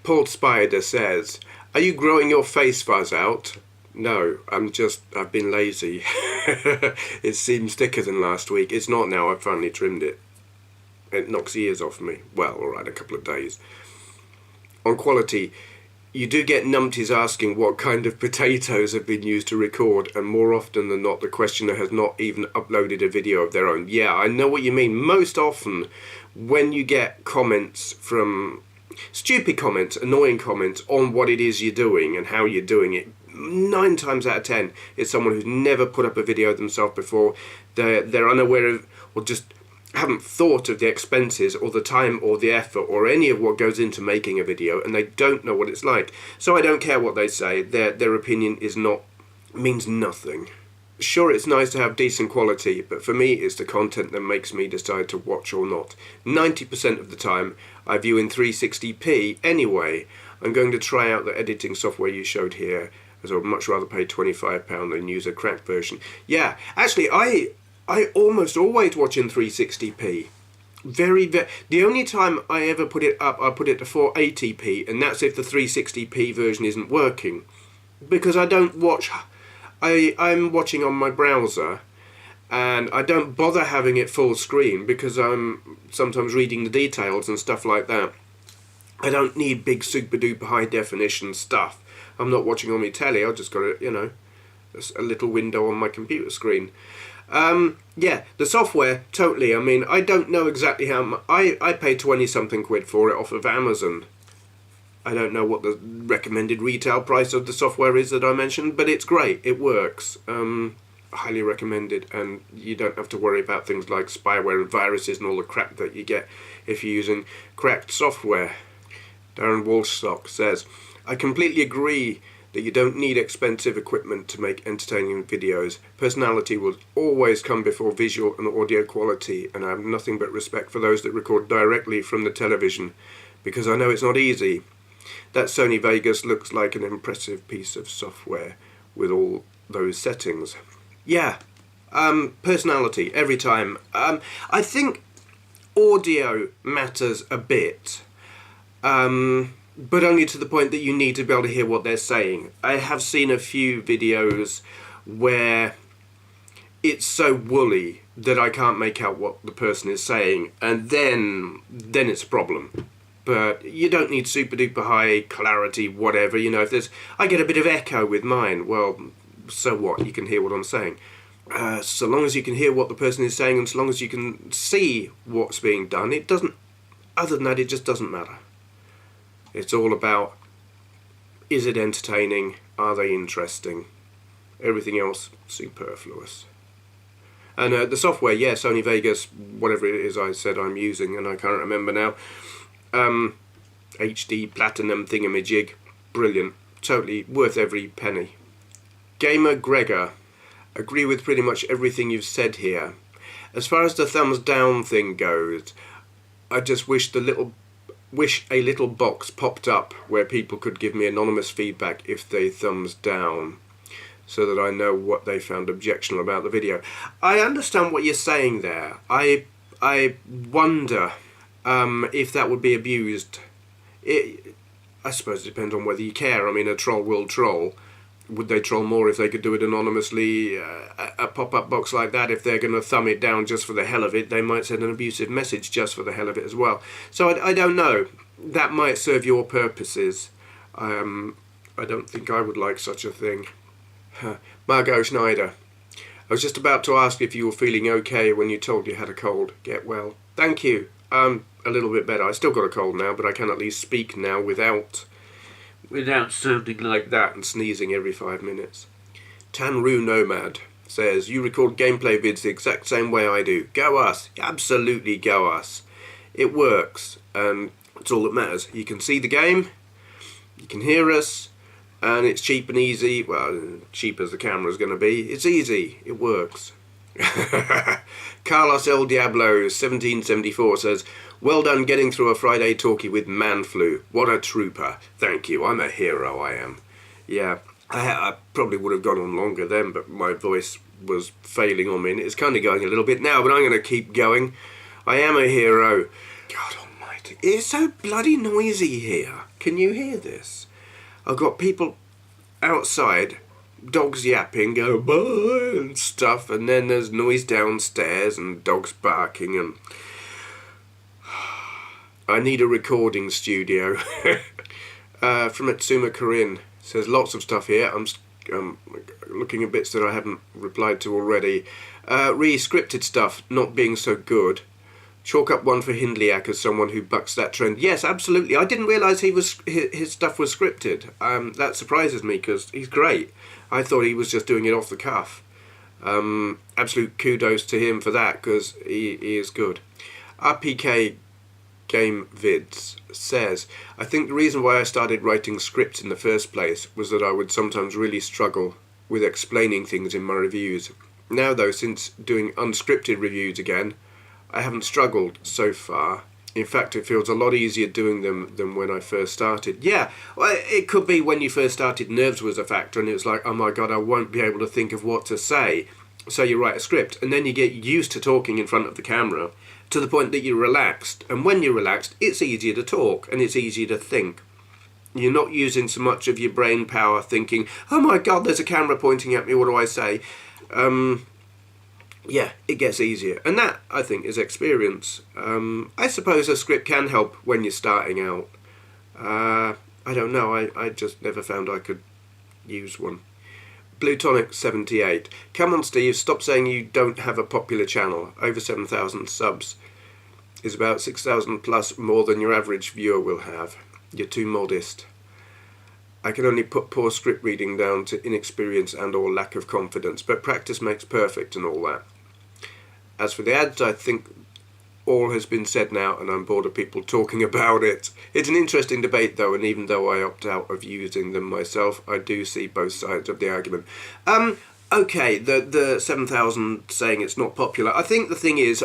paulspydar says, are you growing your face fuzz out? No, I've been lazy. It seems thicker than last week. It's not now, I've finally trimmed it. It knocks the ears off me. Well, alright, a couple of days. On quality, you do get numpties asking what kind of potatoes have been used to record, and more often than not the questioner has not even uploaded a video of their own. Yeah, I know what you mean. Most often when you get comments from stupid comments, annoying comments on what it is you're doing and how you're doing it, 9 times out of 10 it's someone who's never put up a video themselves before. They're unaware of, or just haven't thought of the expenses or the time or the effort or any of what goes into making a video, and they don't know what it's like. So I don't care what they say. Their opinion means nothing. Sure, it's nice to have decent quality, but for me it's the content that makes me decide to watch or not. 90% of the time I view in 360p anyway. I'm going to try out the editing software you showed here, as I would much rather pay £25 than use a cracked version. Yeah, actually I almost always watch in 360p. The only time I ever put it up, I put it to 480p, and that's if the 360p version isn't working. Because I don't watch, I'm watching on my browser, and I don't bother having it full screen because I'm sometimes reading the details and stuff like that. I don't need big super duper high definition stuff. I'm not watching on my telly, I've just got a little window on my computer screen. Yeah, the software, totally. I mean, I don't know exactly how much. I paid 20 something quid for it off of Amazon. I don't know what the recommended retail price of the software is that I mentioned, but it's great. It works. Highly recommended, and you don't have to worry about things like spyware and viruses and all the crap that you get if you're using cracked software. Darren Walshstock says, I completely agree that you don't need expensive equipment to make entertaining videos. Personality will always come before visual and audio quality, and I have nothing but respect for those that record directly from the television, because I know it's not easy. That Sony Vegas looks like an impressive piece of software with all those settings. Yeah, personality, every time. I think audio matters a bit. But only to the point that you need to be able to hear what they're saying. I have seen a few videos where it's so woolly that I can't make out what the person is saying, and then it's a problem. But you don't need super duper high clarity, whatever. You know, if I get a bit of echo with mine, well, so what? You can hear what I'm saying. So long as you can hear what the person is saying and so long as you can see what's being done, it doesn't, other than that, it just doesn't matter. It's all about, is it entertaining, are they interesting, everything else superfluous. And the software, yeah, Sony Vegas, whatever it is I said I'm using, and I can't remember now, HD Platinum thingamajig, brilliant, totally worth every penny. GamerGregger, agree with pretty much everything you've said here. As far as the thumbs down thing goes, I just wish a little box popped up where people could give me anonymous feedback if they thumbs down, so that I know what they found objectionable about the video. I understand what you're saying there. I wonder if that would be abused. I suppose it depends on whether you care. I mean, a troll will troll. Would they troll more if they could do it anonymously? A pop-up box like that, if they're going to thumb it down just for the hell of it, they might send an abusive message just for the hell of it as well. So I don't know. That might serve your purposes. I don't think I would like such a thing. MargotSchnyder, I was just about to ask if you were feeling okay when you told you had a cold. Get well. Thank you. A little bit better. I still got a cold now, but I can at least speak now without sounding like that and sneezing every 5 minutes. Tanru Nomad says, you record gameplay vids the exact same way I do. Go us. Absolutely go us. It works, and it's all that matters. You can see the game, you can hear us, and it's cheap and easy. Well, cheap as the camera's going to be. It's easy. It works. Carlos El Diablo 1774 says, well done getting through a Friday talkie with man flu. What a trooper. Thank you. I'm a hero, I am. Yeah, I probably would have gone on longer then, but my voice was failing on me, and it's kind of going a little bit now, but I'm going to keep going. I am a hero. God almighty. It's so bloody noisy here. Can you hear this? I've got people outside, dogs yapping, go bye and stuff, and then there's noise downstairs and dogs barking, and I need a recording studio. From AtsumaKarin says, lots of stuff here. I'm looking at bits that I haven't replied to already. Re-scripted stuff not being so good. Chalk up one for Hindlyak as someone who bucks that trend. Yes, absolutely. I didn't realise his stuff was scripted. That surprises me because he's great. I thought he was just doing it off the cuff. Absolute kudos to him for that because he is good. RPK Game Vids says, I think the reason why I started writing scripts in the first place was that I would sometimes really struggle with explaining things in my reviews. Now though, since doing unscripted reviews again, I haven't struggled so far. In fact, it feels a lot easier doing them than when I first started. Yeah, well, it could be when you first started, nerves was a factor, and it was like, oh my god, I won't be able to think of what to say. So you write a script, and then you get used to talking in front of the camera to the point that you're relaxed. And when you're relaxed, it's easier to talk, and it's easier to think. You're not using so much of your brain power thinking, oh my god, there's a camera pointing at me, what do I say? Yeah, it gets easier. And that, I think, is experience. I suppose a script can help when you're starting out. I don't know, I just never found I could use one. Blutonic78. Come on, Steve, stop saying you don't have a popular channel. Over 7,000 subs is about 6,000 plus more than your average viewer will have. You're too modest. I can only put poor script reading down to inexperience and or lack of confidence, but practice makes perfect and all that. As for the ads, I think all has been said now, and I'm bored of people talking about it. It's an interesting debate, though, and even though I opt out of using them myself, I do see both sides of the argument. Okay, the 7,000 saying it's not popular. I think the thing is,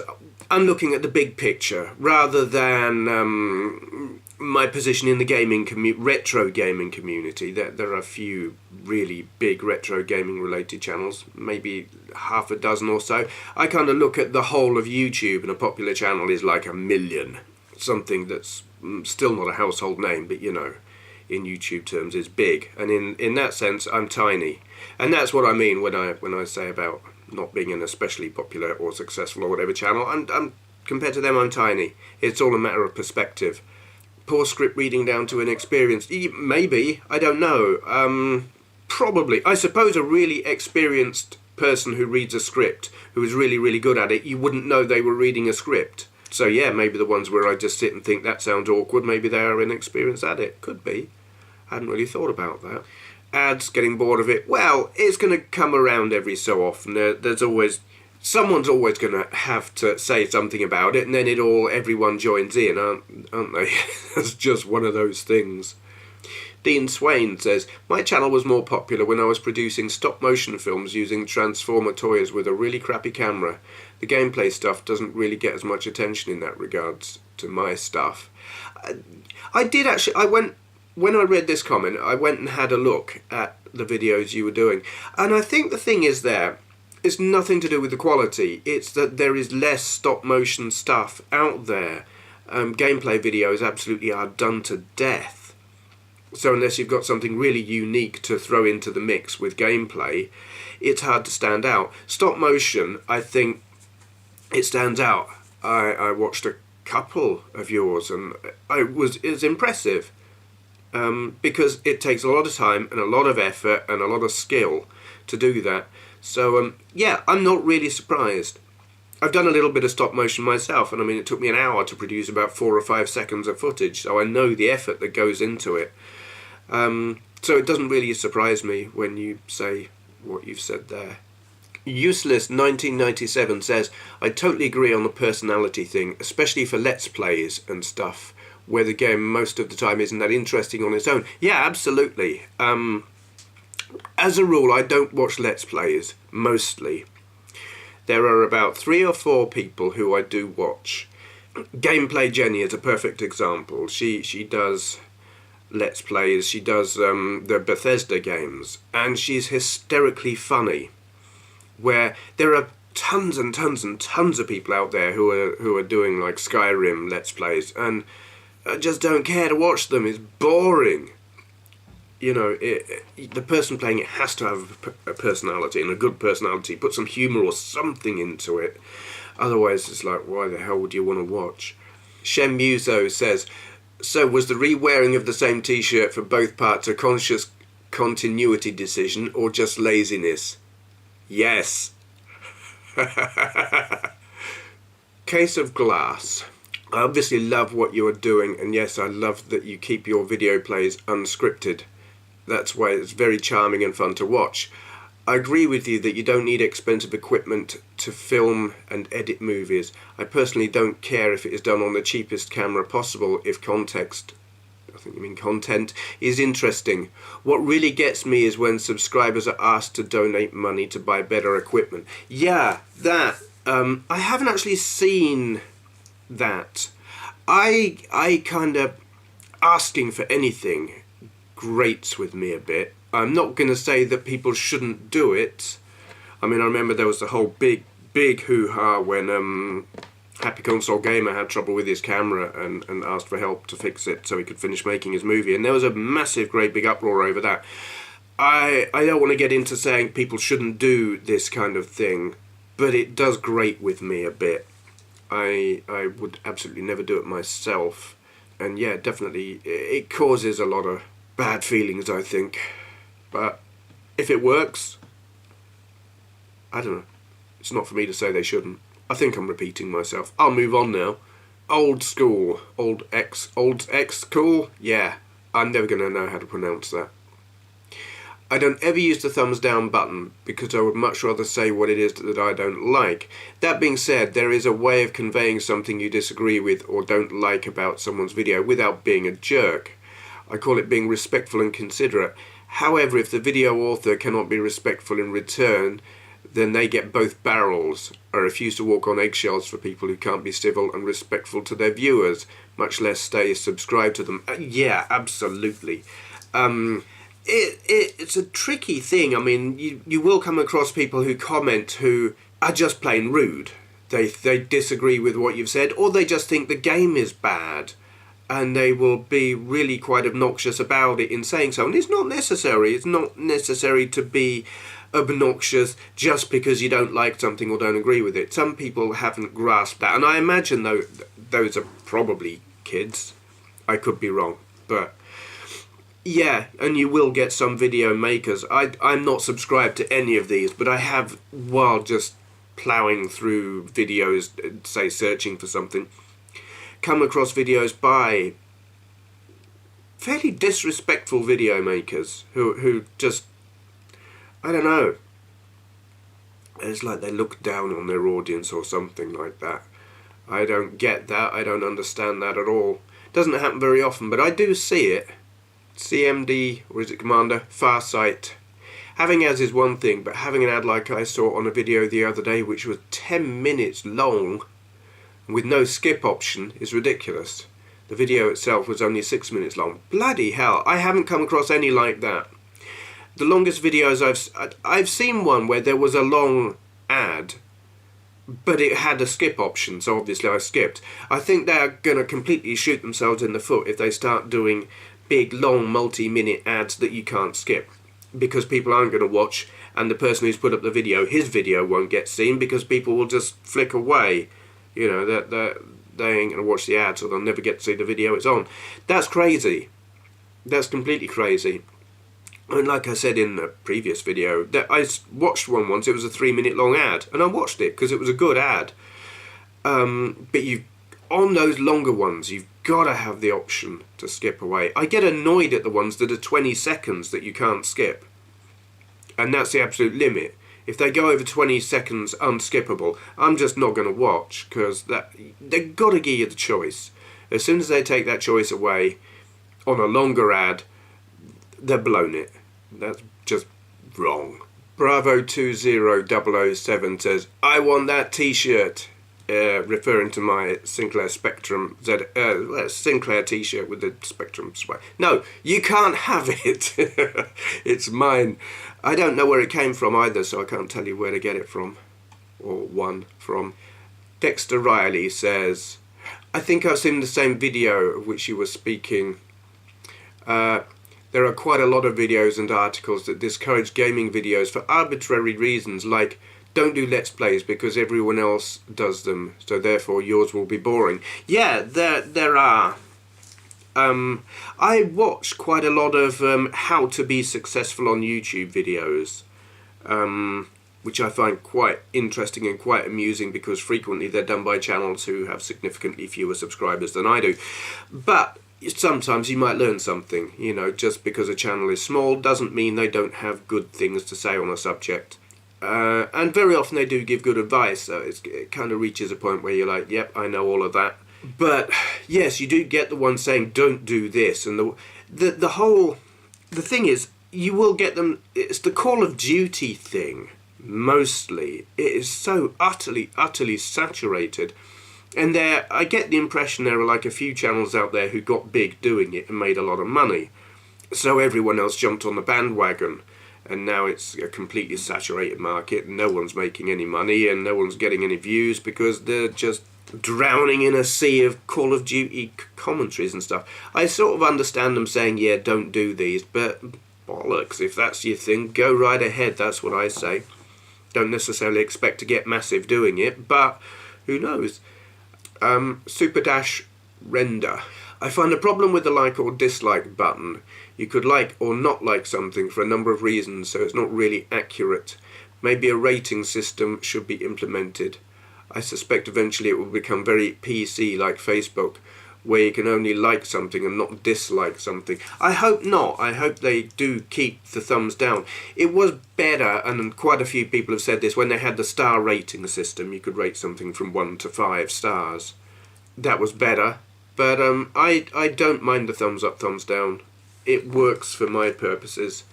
I'm looking at the big picture, rather than my position in the retro gaming community. There are a few really big retro gaming related channels, maybe half a dozen or so. I kind of look at the whole of YouTube, and a popular channel is like 1 million. Something that's still not a household name, but you know, in YouTube terms is big. And in that sense, I'm tiny. And that's what I mean when I say about not being an especially popular or successful or whatever channel. I'm compared to them, I'm tiny. It's all a matter of perspective. Poor script reading down to inexperience. Maybe, I don't know. Probably. I suppose a really experienced person who reads a script who is really, really good at it, you wouldn't know they were reading a script. So yeah, maybe the ones where I just sit and think that sounds awkward, maybe they are inexperienced at it. Could be. I hadn't really thought about that. Ads, getting bored of it. Well, it's going to come around every so often. There's always... Someone's always going to have to say something about it, and then everyone joins in, aren't they? It's just one of those things. Dean Swain says, my channel was more popular when I was producing stop-motion films using Transformer toys with a really crappy camera. The gameplay stuff doesn't really get as much attention in that regards to my stuff. I did actually, when I read this comment, I went and had a look at the videos you were doing, and I think the thing is there, it's nothing to do with the quality, it's that there is less stop-motion stuff out there. Gameplay videos absolutely are done to death. So unless you've got something really unique to throw into the mix with gameplay, it's hard to stand out. Stop motion, I think it stands out. I watched a couple of yours and it's impressive. Because it takes a lot of time and a lot of effort and a lot of skill to do that. So yeah, I'm not really surprised. I've done a little bit of stop motion myself, and I mean it took me an hour to produce about 4 or 5 seconds of footage, so I know the effort that goes into it. So it doesn't really surprise me when you say what you've said there. Useless 1997 says, I totally agree on the personality thing, especially for Let's Plays and stuff, where the game most of the time isn't that interesting on its own. Yeah, absolutely. As a rule, I don't watch Let's Plays, mostly. There are about 3 or 4 people who I do watch. Gameplay Jenny is a perfect example. She does Let's Plays, she does the Bethesda games, and she's hysterically funny. Where there are tons and tons and tons of people out there who are doing like Skyrim Let's Plays, and I just don't care to watch them. It's boring. You know, the person playing it has to have a personality, and a good personality. Put some humour or something into it. Otherwise, it's like, why the hell would you want to watch? Shem Muso says, so was the re-wearing of the same t-shirt for both parts a conscious continuity decision or just laziness? Yes. Case of Glass. I obviously love what you are doing, and yes, I love that you keep your video plays unscripted. That's why it's very charming and fun to watch. I agree with you that you don't need expensive equipment to film and edit movies. I personally don't care if it is done on the cheapest camera possible if context, I think you mean content, is interesting. What really gets me is when subscribers are asked to donate money to buy better equipment. Yeah, that. I haven't actually seen that. I kind of, asking for anything grates with me a bit. I'm not going to say that people shouldn't do it. I mean, I remember there was the whole big hoo-ha when Happy Console Gamer had trouble with his camera and asked for help to fix it so he could finish making his movie, and there was a massive, great big uproar over that. I don't want to get into saying people shouldn't do this kind of thing, but it does grate with me a bit. I would absolutely never do it myself, and yeah, definitely it causes a lot of bad feelings, I think. But if it works, I don't know. It's not for me to say they shouldn't. I think I'm repeating myself. I'll move on now. Old school. Old X cool? Yeah, I'm never going to know how to pronounce that. I don't ever use the thumbs down button because I would much rather say what it is that I don't like. That being said, there is a way of conveying something you disagree with or don't like about someone's video without being a jerk. I call it being respectful and considerate. However, if the video author cannot be respectful in return, then they get both barrels. I refuse to walk on eggshells for people who can't be civil and respectful to their viewers, much less stay subscribed to them. Yeah, absolutely. It's a tricky thing. I mean, you will come across people who comment who are just plain rude. They disagree with what you've said, or they just think the game is bad, and they will be really quite obnoxious about it in saying so. And it's not necessary. It's not necessary to be obnoxious just because you don't like something or don't agree with it. Some people haven't grasped that, and I imagine those are probably kids. I could be wrong, but Yeah, and you will get some video makers. I'm not subscribed to any of these, but I have, while just ploughing through videos, say searching for something, come across videos by fairly disrespectful video makers who just, I don't know, it's like they look down on their audience or something like that. I don't get that. I don't understand that at all. Doesn't happen very often, but I do see it. CMD, or is it Commander? Farsight. Having ads is one thing, but having an ad like I saw on a video the other day, which was 10 minutes long, with no skip option, is ridiculous. The video itself was only 6 minutes long. Bloody hell, I haven't come across any like that. The longest videos I've seen one where there was a long ad, but it had a skip option, so obviously I skipped. I think they're going to completely shoot themselves in the foot if they start doing big, long, multi-minute ads that you can't skip, because people aren't going to watch, and the person who's put up the video, his video won't get seen because people will just flick away. You know, they ain't going to watch the ad, so they'll never get to see the video it's on. That's crazy. That's completely crazy. And like I said in the previous video, that I watched one once. It was a 3-minute long ad, and I watched it because it was a good ad. But on those longer ones, you've got to have the option to skip away. I get annoyed at the ones that are 20 seconds that you can't skip, and that's the absolute limit. If they go over 20 seconds unskippable, I'm just not going to watch, because they've got to give you the choice. As soon as they take that choice away on a longer ad, they've blown it. That's just wrong. Bravo20007 says, I want that t-shirt. Referring to my Sinclair Spectrum Sinclair t-shirt with the Spectrum swag. No, you can't have it. It's mine. I don't know where it came from either, so I can't tell you where to get it from, or one from. Dexter Riley says, I think I've seen the same video of which you were speaking. There are quite a lot of videos and articles that discourage gaming videos for arbitrary reasons, like don't do Let's Plays because everyone else does them, so therefore yours will be boring. Yeah, there are. I watch quite a lot of how to be successful on YouTube videos, which I find quite interesting and quite amusing, because frequently they're done by channels who have significantly fewer subscribers than I do. But sometimes you might learn something. You know, just because a channel is small doesn't mean they don't have good things to say on a subject. And very often they do give good advice, so it kind of reaches a point where you're like, yep, I know all of that. But yes, you do get the one saying don't do this, and the thing is, you will get them. It's the Call of Duty thing mostly. It is so utterly saturated, and I get the impression there are like a few channels out there who got big doing it and made a lot of money, so everyone else jumped on the bandwagon. And now it's a completely saturated market, and no one's making any money, and no one's getting any views, because they're just drowning in a sea of Call of Duty commentaries and stuff. I sort of understand them saying, yeah, don't do these, but bollocks, if that's your thing, go right ahead, that's what I say. Don't necessarily expect to get massive doing it, but who knows. Super-render. I find a problem with the like or dislike button. You could like or not like something for a number of reasons, so it's not really accurate. Maybe a rating system should be implemented. I suspect eventually it will become very PC like Facebook, where you can only like something and not dislike something. I hope not. I hope they do keep the thumbs down. It was better, and quite a few people have said this, when they had the star rating system. You could rate something from 1 to 5 stars. That was better. But I don't mind the thumbs up, thumbs down. It works for my purposes.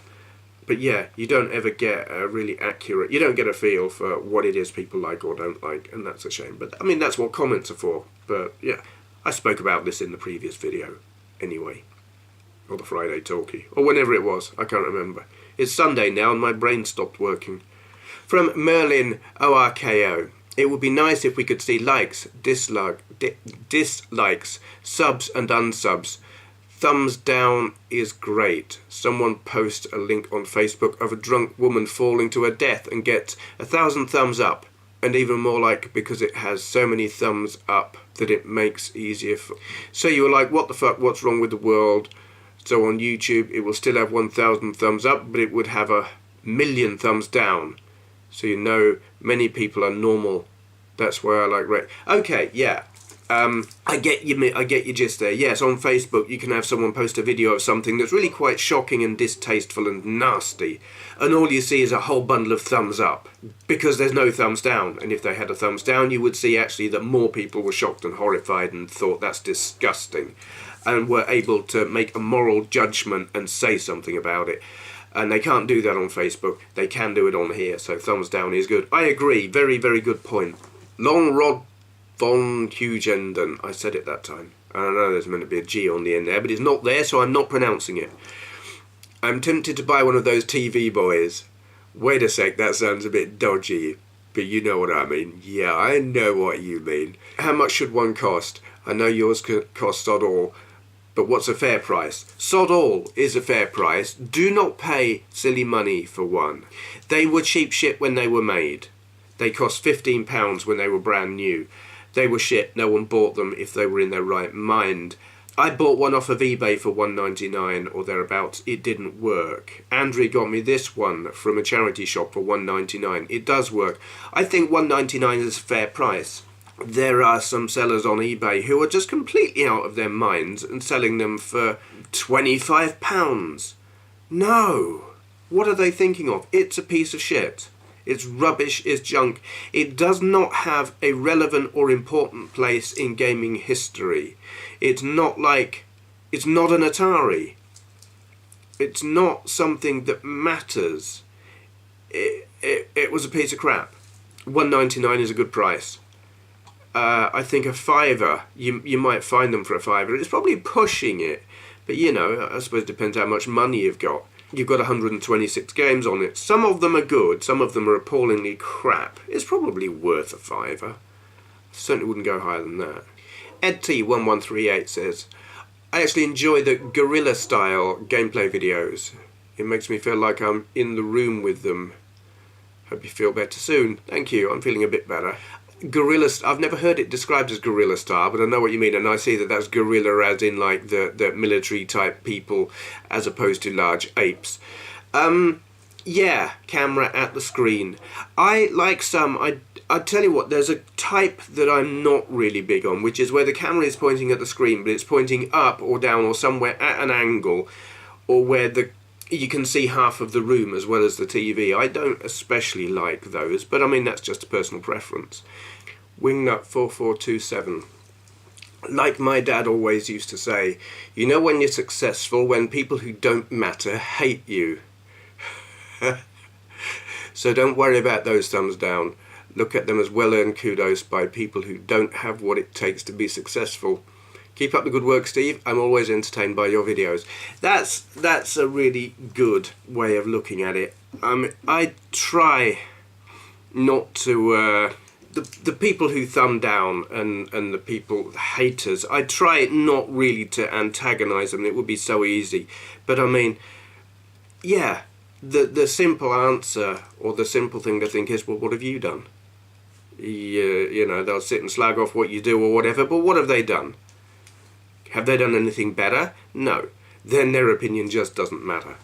But yeah, you don't ever get a really accurate... You don't get a feel for what it is people like or don't like, and that's a shame. But I mean, that's what comments are for. But yeah, I spoke about this in the previous video anyway. Or the Friday talkie. Or whenever it was, I can't remember. It's Sunday now and my brain stopped working. From Merlin ORKO. It would be nice if we could see likes, dislikes, subs and unsubs. Thumbs down is great. Someone post a link on Facebook of a drunk woman falling to her death and gets 1,000 thumbs up. And even more like, because it has so many thumbs up that it makes easier for... So you were like, what the fuck, what's wrong with the world? So on YouTube it will still have 1,000 thumbs up, but it would have 1,000,000 thumbs down. So you know many people are normal. That's why I like okay, yeah. I get your gist there. Yes, on Facebook you can have someone post a video of something that's really quite shocking and distasteful and nasty, and all you see is a whole bundle of thumbs up, because there's no thumbs down. And if they had a thumbs down, you would see actually that more people were shocked and horrified and thought that's disgusting, and were able to make a moral judgment and say something about it. And they can't do that on Facebook. They can do it on here, so thumbs down is good. I agree, very, very good point. Longrodvonhugendon, I said it that time. I know there's meant to be a G on the end there, but it's not there, so I'm not pronouncing it. I'm tempted to buy one of those TV boys. Wait a sec, that sounds a bit dodgy, but you know what I mean. Yeah, I know what you mean. How much should one cost? I know yours cost sod all, but what's a fair price? Sod all is a fair price. Do not pay silly money for one. They were cheap shit when they were made. They cost £15 when they were brand new. They were shit. No one bought them if they were in their right mind. I bought one off of eBay for $1.99 or thereabouts. It didn't work. Andrew got me this one from a charity shop for $1.99. It does work. I think $1.99 is a fair price. There are some sellers on eBay who are just completely out of their minds and selling them for £25. No! What are they thinking of? It's a piece of shit. It's rubbish, it's junk. It does not have a relevant or important place in gaming history. It's not an Atari. It's not something that matters. It was a piece of crap. $1.99 is a good price. I think a $5, you might find them for a $5. It's probably pushing it, but you know, I suppose it depends how much money you've got. You've got 126 games on it. Some of them are good, some of them are appallingly crap. It's probably worth a $5. Certainly wouldn't go higher than that. EdT1138 says, I actually enjoy the guerrilla style gameplay videos. It makes me feel like I'm in the room with them. Hope you feel better soon. Thank you, I'm feeling a bit better. Guerrilla, I've never heard it described as guerrilla style, but I know what you mean, and I see that that's guerrilla as in like the military type people as opposed to large apes. Yeah, camera at the screen. I like some, I tell you what, there's a type that I'm not really big on, which is where the camera is pointing at the screen, but it's pointing up or down or somewhere at an angle, or where you can see half of the room as well as the TV. I don't especially like those, but I mean that's just a personal preference. Wingnut4427. Like my dad always used to say, you know when you're successful when people who don't matter hate you. So don't worry about those thumbs down. Look at them as well-earned kudos by people who don't have what it takes to be successful. Keep up the good work, Steve. I'm always entertained by your videos. That's a really good way of looking at it. I try not to... The people who thumb down and the people, the haters, I try not really to antagonise them. It would be so easy. But I mean, yeah, the simple answer or the simple thing to think is, well, what have you done? You know, they'll sit and slag off what you do or whatever, but what have they done? Have they done anything better? No. Then their opinion just doesn't matter.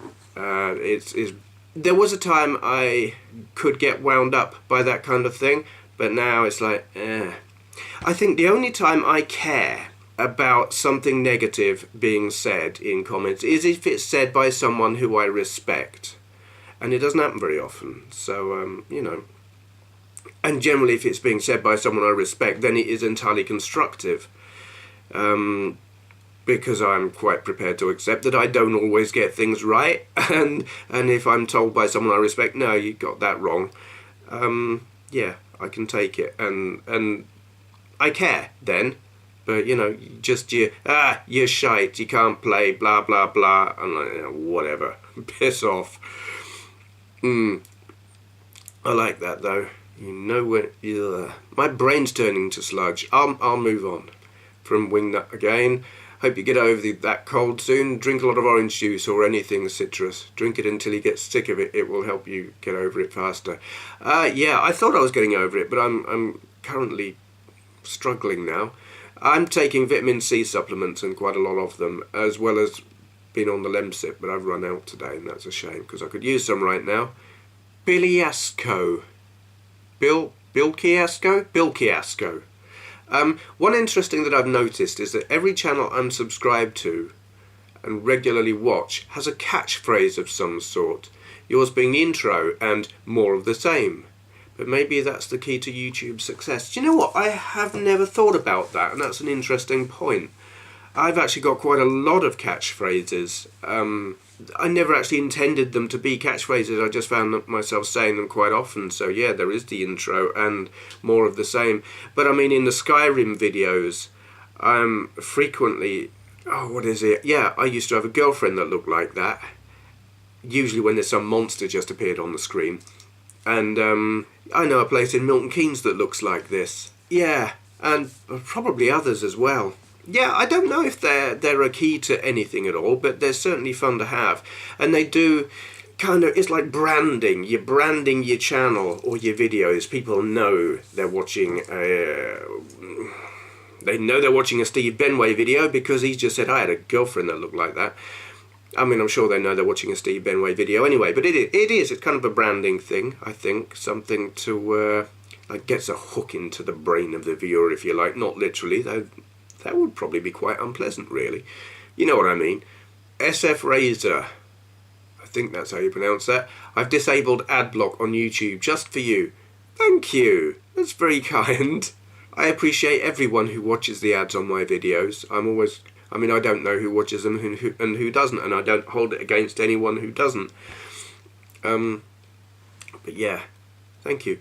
There was a time I could get wound up by that kind of thing, but now it's like, I think the only time I care about something negative being said in comments is if it's said by someone who I respect. And it doesn't happen very often, so, you know. And generally if it's being said by someone I respect, then it is entirely constructive. Because I'm quite prepared to accept that I don't always get things right, and if I'm told by someone I respect, no, you got that wrong, yeah, I can take it, and I care then, but you know, just you're shite, you can't play, blah blah blah, and you know, whatever, piss off. I like that though. You know when my brain's turning to sludge. I'll move on from Wingnut again. Hope you get over that cold soon. Drink a lot of orange juice or anything citrus. Drink it until you get sick of it. It will help you get over it faster. Yeah, I thought I was getting over it, but I'm currently struggling now. I'm taking vitamin C supplements, and quite a lot of them, as well as been on the Lemsip, but I've run out today, and that's a shame because I could use some right now. Bilkiasco. Bilkiasco. One interesting that I've noticed is that every channel I'm subscribed to and regularly watch has a catchphrase of some sort, yours being the intro and more of the same. But maybe that's the key to YouTube's success. Do you know what? I have never thought about that, and that's an interesting point. I've actually got quite a lot of catchphrases. I never actually intended them to be catchphrases, I just found myself saying them quite often. So yeah, there is the intro and more of the same. But I mean, in the Skyrim videos, frequently, oh, what is it? Yeah, I used to have a girlfriend that looked like that. Usually when there's some monster just appeared on the screen. And I know a place in Milton Keynes that looks like this. Yeah, and probably others as well. Yeah, I don't know if they're a key to anything at all, but they're certainly fun to have. And they do kind of, it's like branding. You're branding your channel or your videos. People know they're watching they know they're watching a Steve Benway video because he's just said, I had a girlfriend that looked like that. I mean, I'm sure they know they're watching a Steve Benway video anyway, but it's kind of a branding thing, I think. Something to, like, gets a hook into the brain of the viewer, if you like. Not literally, though. That would probably be quite unpleasant, really. You know what I mean. SF Razor. I think that's how you pronounce that. I've disabled ad block on YouTube just for you. Thank you. That's very kind. I appreciate everyone who watches the ads on my videos. I mean, I don't know who watches them and who doesn't, and I don't hold it against anyone who doesn't. But yeah, thank you.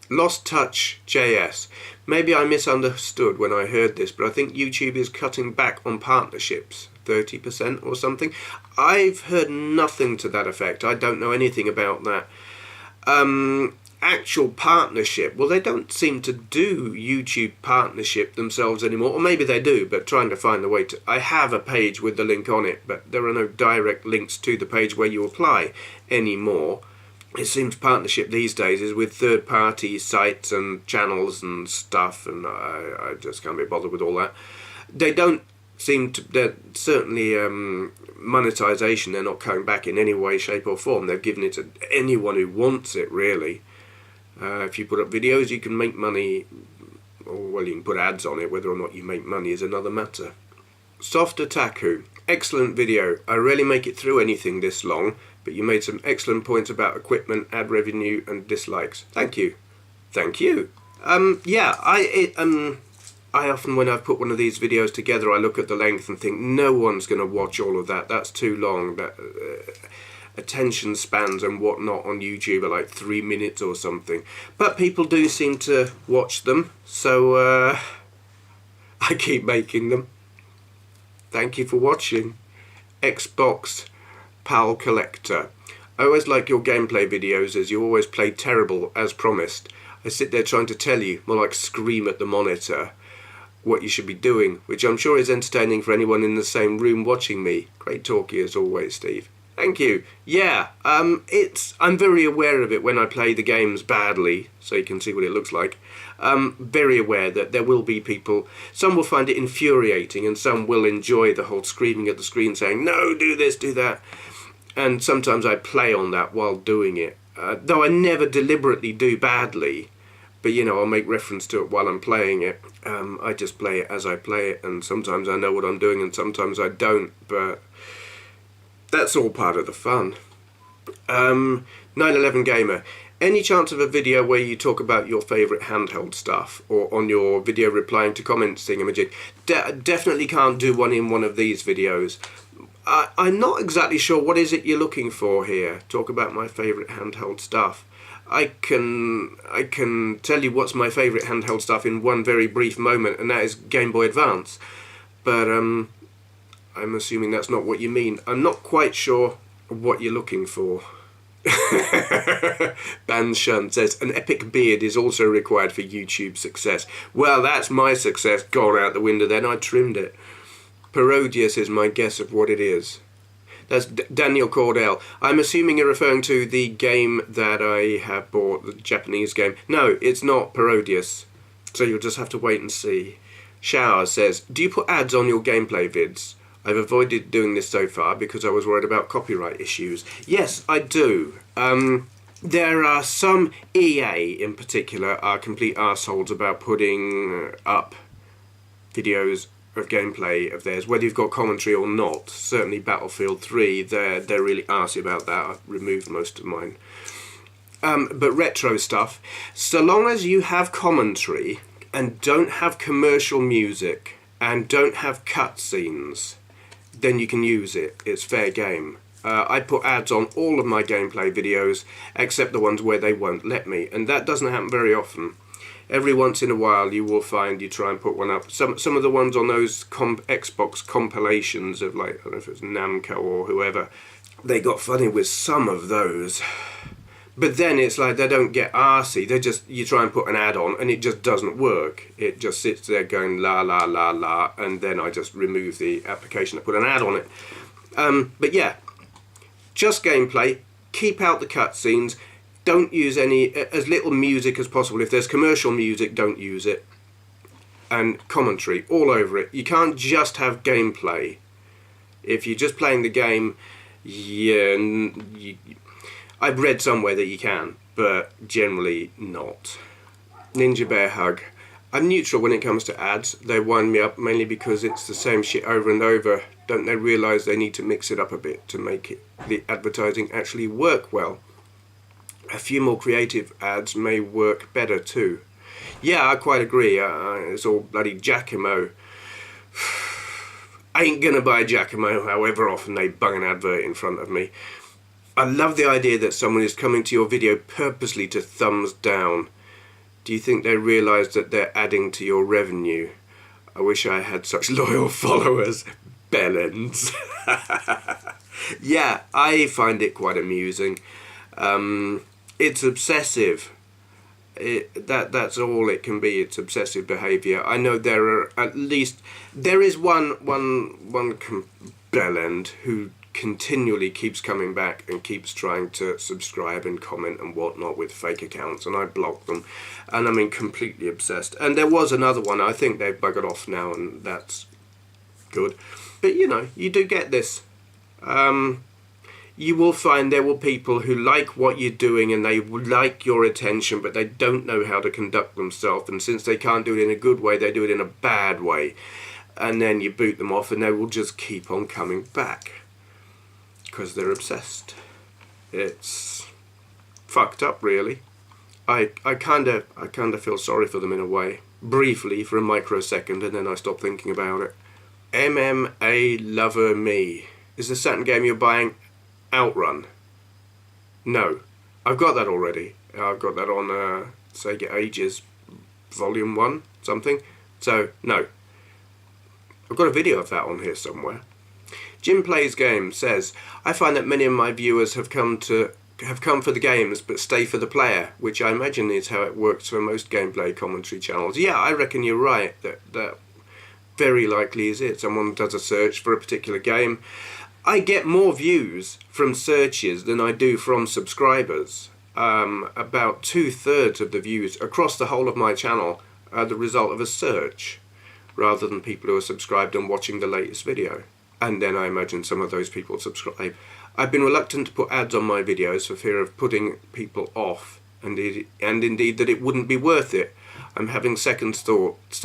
Lost Touch JS. Maybe I misunderstood when I heard this, but I think YouTube is cutting back on partnerships, 30% or something. I've heard nothing to that effect. I don't know anything about that. Actual partnership, well, they don't seem to do YouTube partnership themselves anymore, or maybe they do, but trying to find the way to. I have a page with the link on it, but there are no direct links to the page where you apply anymore. It seems partnership these days is with third-party sites and channels and stuff, and I just can't be bothered with all that. They don't seem to, they're certainly monetization, they're not coming back in any way, shape or form. They've given it to anyone who wants it, really. If you put up videos, you can make money, or well, you can put ads on it. Whether or not you make money is another matter. Soft Otaku, excellent video. I rarely make it through anything this long, but you made some excellent points about equipment, ad revenue, and dislikes. Thank you. Thank you. Yeah, I often, when I've put one of these videos together, I look at the length and think, no one's going to watch all of that. That's too long. That attention spans and whatnot on YouTube are like 3 minutes or something. But people do seem to watch them, so I keep making them. Thank you for watching. Xbox Pal Collector. I always like your gameplay videos as you always play terrible as promised. I sit there trying to tell you, more like scream at the monitor, what you should be doing, which I'm sure is entertaining for anyone in the same room watching me. Great talkie as always, Steve. Thank you. Yeah, I'm very aware of it when I play the games badly, so you can see what it looks like. Very aware that there will be people, some will find it infuriating and some will enjoy the whole screaming at the screen saying, no, do this, do that. And sometimes I play on that while doing it, though I never deliberately do badly. But, you know, I'll make reference to it while I'm playing it. I just play it as I play it, and sometimes I know what I'm doing and sometimes I don't, but that's all part of the fun. 911 Gamer. Any chance of a video where you talk about your favourite handheld stuff, or on your video replying to comments thingamajig? Definitely can't do one in one of these videos. I'm not exactly sure what is it you're looking for here. Talk about my favourite handheld stuff. I can tell you what's my favourite handheld stuff in one very brief moment, and that is Game Boy Advance. But I'm assuming that's not what you mean. I'm not quite sure what you're looking for. Ban Shun says, an epic beard is also required for YouTube success. Well, that's my success gone out the window then. I trimmed it. Parodius is my guess of what it is. That's Daniel Cordell. I'm assuming you're referring to the game that I have bought, the Japanese game. No, it's not Parodius. So you'll just have to wait and see. Shower says, do you put ads on your gameplay vids? I've avoided doing this so far because I was worried about copyright issues. Yes, I do. There are some, EA in particular, are complete arseholes about putting up videos of gameplay of theirs, whether you've got commentary or not. Certainly Battlefield 3, they're really arsey about that. I've removed most of mine. But retro stuff, so long as you have commentary and don't have commercial music and don't have cutscenes, then you can use it. It's fair game. I put ads on all of my gameplay videos except the ones where they won't let me, and that doesn't happen very often. Every once in a while you will find you try and put one up. Some of the ones on those Xbox compilations of, like, I don't know if it's Namco or whoever, they got funny with some of those. But then it's like they don't get arsey. They just, you try and put an ad on and it just doesn't work. It just sits there going la la la la, and then I just remove the application and put an ad on it. But yeah, just gameplay. Keep out the cutscenes. Don't use as little music as possible. If there's commercial music, don't use it. And commentary all over it. You can't just have gameplay. If you're just playing the game, I've read somewhere that you can, but generally not. Ninja Bear Hug. I'm neutral when it comes to ads. They wind me up mainly because it's the same shit over and over. Don't they realise they need to mix it up a bit to make the advertising actually work well? A few more creative ads may work better too. Yeah, I quite agree. It's all bloody Giacomo. I ain't gonna buy Giacomo however often they bung an advert in front of me. I love the idea that someone is coming to your video purposely to thumbs down. Do you think they realise that they're adding to your revenue? I wish I had such loyal followers. Bellends. Yeah, I find it quite amusing. It's obsessive. That's all it can be. It's obsessive behaviour. I know there is one bellend who continually keeps coming back and keeps trying to subscribe and comment and whatnot with fake accounts, and I block them, and I mean completely obsessed. And there was another one, I think they've buggered off now, and that's good. But you know, you do get this. You will find there will people who like what you're doing and they would like your attention, but they don't know how to conduct themselves, and since they can't do it in a good way, they do it in a bad way, and then you boot them off and they will just keep on coming back because they're obsessed. It's fucked up, really. I kind of feel sorry for them in a way, briefly for a microsecond, and then I stop thinking about it. MMA Lover Me. Is the Saturn game you're buying Outrun? No, I've got that already. I've got that on Sega Ages Volume 1 something. So no, I've got a video of that on here somewhere. Jim Plays Game says, I find that many of my viewers have come for the games but stay for the player, which I imagine is how it works for most gameplay commentary channels. Yeah, I reckon you're right. That very likely is it. Someone does a search for a particular game. I get more views from searches than I do from subscribers. About 2/3 of the views across the whole of my channel are the result of a search, rather than people who are subscribed and watching the latest video. And then I imagine some of those people subscribe. I've been reluctant to put ads on my videos for fear of putting people off, and indeed that it wouldn't be worth it. I'm having second thoughts.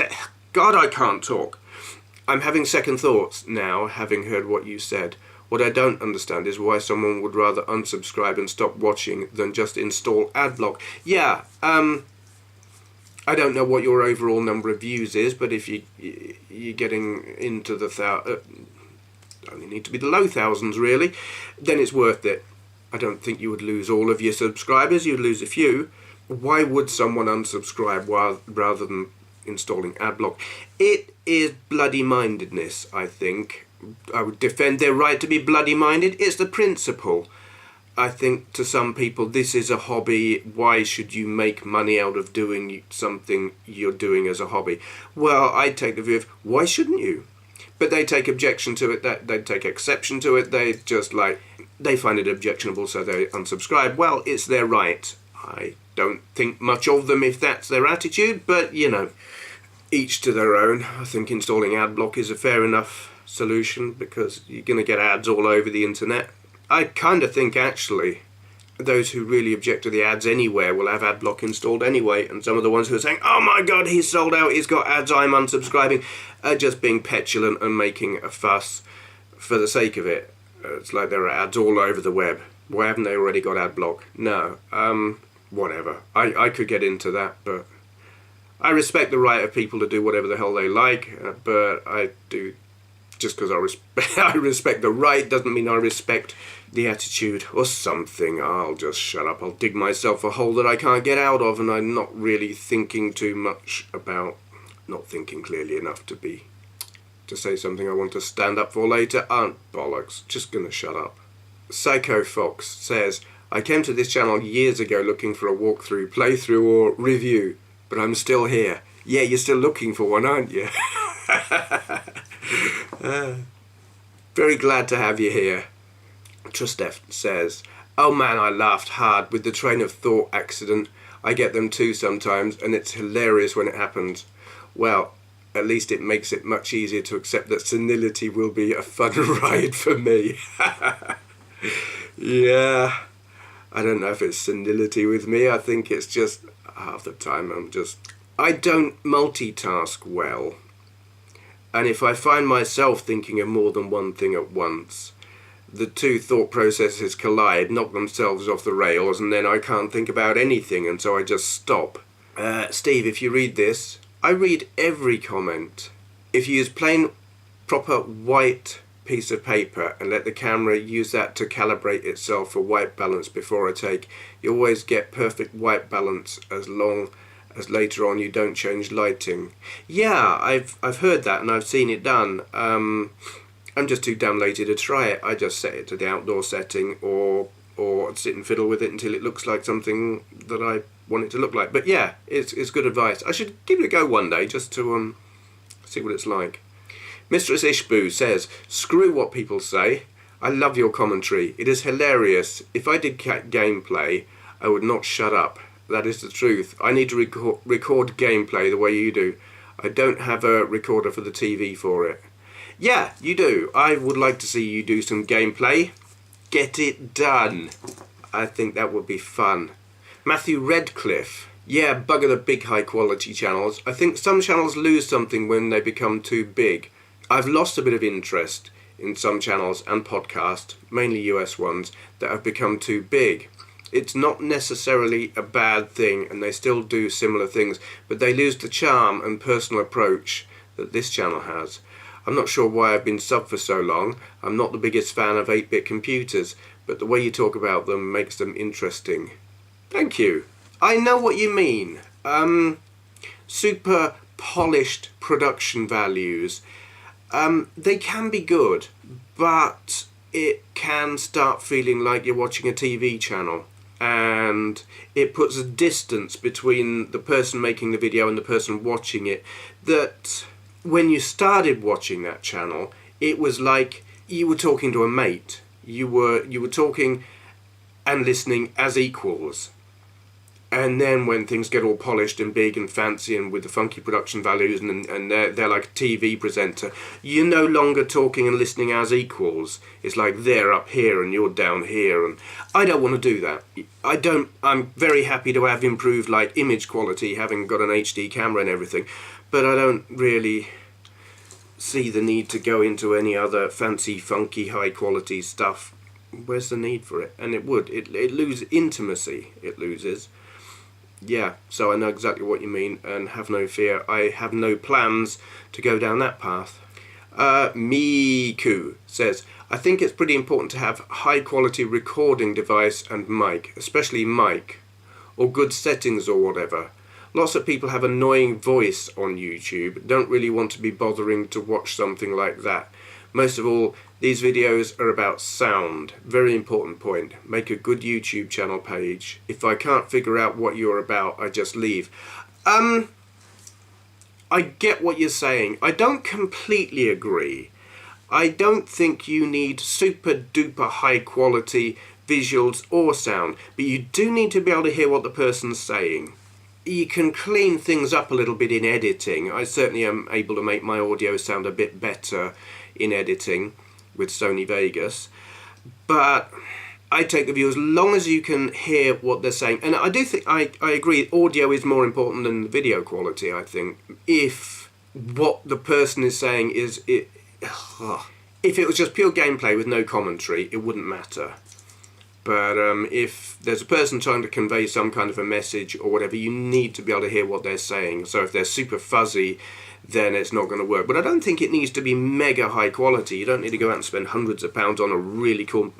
God, I can't talk. I'm having second thoughts now, having heard what you said. What I don't understand is why someone would rather unsubscribe and stop watching than just install adblock. Yeah, I don't know what your overall number of views is, but if you're getting into the only need to be the low thousands really, then it's worth it. I don't think you would lose all of your subscribers, you'd lose a few. Why would someone unsubscribe rather than installing adblock? It is bloody mindedness, I think. I would defend their right to be bloody minded. It's the principle. I think to some people this is a hobby. Why should you make money out of doing something you're doing as a hobby? Well, I take the view of why shouldn't you? But they take objection to it, they take exception to it, they find it objectionable, so they unsubscribe. Well, it's their right. I don't think much of them if that's their attitude, but you know, each to their own. I think installing adblock is a fair enough solution, because you're going to get ads all over the internet. I kind of think, actually, those who really object to the ads anywhere will have adblock installed anyway, and some of the ones who are saying, oh my god, he's sold out, he's got ads, I'm unsubscribing, are just being petulant and making a fuss for the sake of it. It's like there are ads all over the web. Why haven't they already got adblock? No. Whatever. I could get into that, but I respect the right of people to do whatever the hell they like, but I do, just because I respect the right doesn't mean I respect the attitude or something. I'll just shut up. I'll dig myself a hole that I can't get out of, and I'm not really thinking too much about, not thinking clearly enough to say something I want to stand up for later. Bollocks. Just gonna shut up. Psycho Fox says, I came to this channel years ago looking for a walkthrough, playthrough or review, but I'm still here. Yeah, you're still looking for one, aren't you? Very glad to have you here. Trusteft says, oh man, I laughed hard with the train of thought accident. I get them too sometimes, and it's hilarious when it happens. Well, at least it makes it much easier to accept that senility will be a fun ride for me. Yeah, I don't know if it's senility with me. I think it's just half the time I don't multitask well. And if I find myself thinking of more than one thing at once, the two thought processes collide, knock themselves off the rails, and then I can't think about anything, and so I just stop. Steve, if you read this, I read every comment. If you use plain, proper white piece of paper and let the camera use that to calibrate itself for white balance before a take, you always get perfect white balance as long as later on you don't change lighting. Yeah, I've heard that and I've seen it done. I'm just too damn lazy to try it. I just set it to the outdoor setting or sit and fiddle with it until it looks like something that I want it to look like. But yeah, it's good advice. I should give it a go one day just to see what it's like. Mistress Ishboo says, screw what people say. I love your commentary. It is hilarious. If I did gameplay, I would not shut up. That is the truth. I need to record gameplay the way you do. I don't have a recorder for the TV for it. Yeah, you do. I would like to see you do some gameplay. Get it done. I think that would be fun. Matthew Redcliffe. Yeah, bugger the big high quality channels. I think some channels lose something when they become too big. I've lost a bit of interest in some channels and podcasts, mainly US ones, that have become too big. It's not necessarily a bad thing, and they still do similar things, but they lose the charm and personal approach that this channel has. I'm not sure why I've been subbed for so long. I'm not the biggest fan of 8-bit computers, but the way you talk about them makes them interesting. Thank you. I know what you mean. Super polished production values. They can be good, but it can start feeling like you're watching a TV channel, and it puts a distance between the person making the video and the person watching it, that when you started watching that channel, it was like you were talking to a mate. You were talking and listening as equals. And then when things get all polished and big and fancy and with the funky production values and they're like a TV presenter, you're no longer talking and listening as equals. It's like they're up here and you're down here, and I don't want to do that. I'm very happy to have improved like image quality, having got an HD camera and everything, but I don't really see the need to go into any other fancy, funky, high quality stuff. Where's the need for it? And it loses intimacy, it loses. Yeah, so I know exactly what you mean, and have no fear. I have no plans to go down that path. Miku says, I think it's pretty important to have high quality recording device and mic, especially mic, or good settings or whatever. Lots of people have annoying voice on YouTube, don't really want to be bothering to watch something like that. Most of all, these videos are about sound. Very important point. Make a good YouTube channel page. If I can't figure out what you're about, I just leave. I get what you're saying. I don't completely agree. I don't think you need super duper high quality visuals or sound, but you do need to be able to hear what the person's saying. You can clean things up a little bit in editing. I certainly am able to make my audio sound a bit better in editing with Sony Vegas. But I take the view, as long as you can hear what they're saying, and I do think, I agree, audio is more important than the video quality, I think. If what the person is saying is, if it was just pure gameplay with no commentary, it wouldn't matter. But if there's a person trying to convey some kind of a message or whatever, you need to be able to hear what they're saying. So if they're super fuzzy, then it's not going to work. But I don't think it needs to be mega high quality. You don't need to go out and spend hundreds of pounds on a really cool,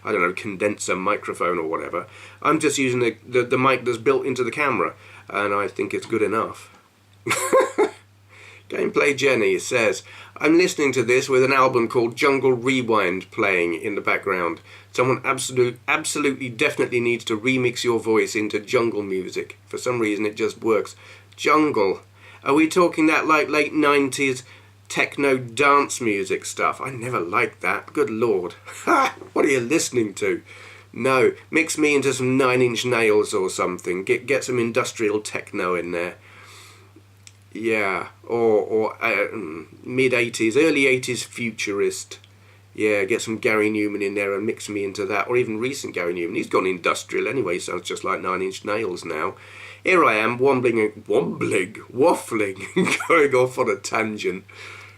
I don't know, condenser microphone or whatever. I'm just using the mic that's built into the camera, and I think it's good enough. Gameplay Jenny says, I'm listening to this with an album called Jungle Rewind playing in the background. Someone absolutely definitely needs to remix your voice into jungle music. For some reason it just works. Jungle. Are we talking that like late 90s techno dance music stuff? I never liked that. Good lord. Ha! What are you listening to? No. Mix me into some 9 Inch Nails or something. Get some industrial techno in there. Yeah. Or mid-80s, early 80s futurist. Yeah, get some Gary Newman in there and mix me into that. Or even recent Gary Newman. He's gone industrial anyway, sounds just like 9 Inch Nails now. Here I am, waffling, going off on a tangent.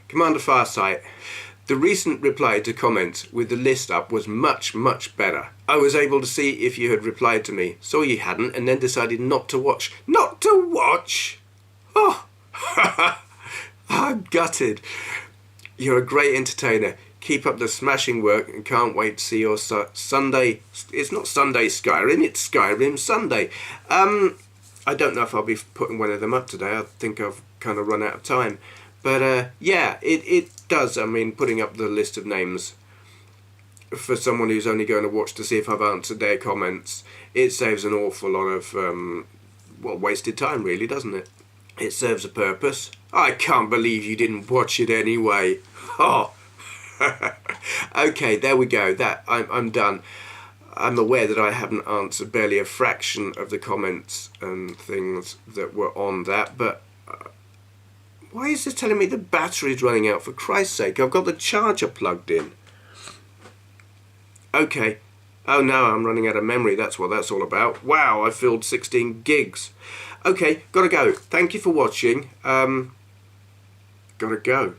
Commander Farsight, the recent reply to comments with the list up was much, much better. I was able to see if you had replied to me, saw you hadn't, and then decided not to watch. Not to watch? Oh, I'm gutted. You're a great entertainer. Keep up the smashing work and can't wait to see your Sunday. It's not Sunday Skyrim, it's Skyrim Sunday. I don't know if I'll be putting one of them up today. I think I've kind of run out of time. But yeah, it does. I mean, putting up the list of names for someone who's only going to watch to see if I've answered their comments, it saves an awful lot of, well, wasted time really, doesn't it? It serves a purpose. I can't believe you didn't watch it anyway. Oh. Okay, there we go. I'm done. I'm aware that I haven't answered barely a fraction of the comments and things that were on that, but why is this telling me the battery's running out, for Christ's sake? I've got the charger plugged in. Okay. Oh no, I'm running out of memory. That's what that's all about. Wow, I filled 16 gigs. Okay, gotta go. Thank you for watching. Gotta go.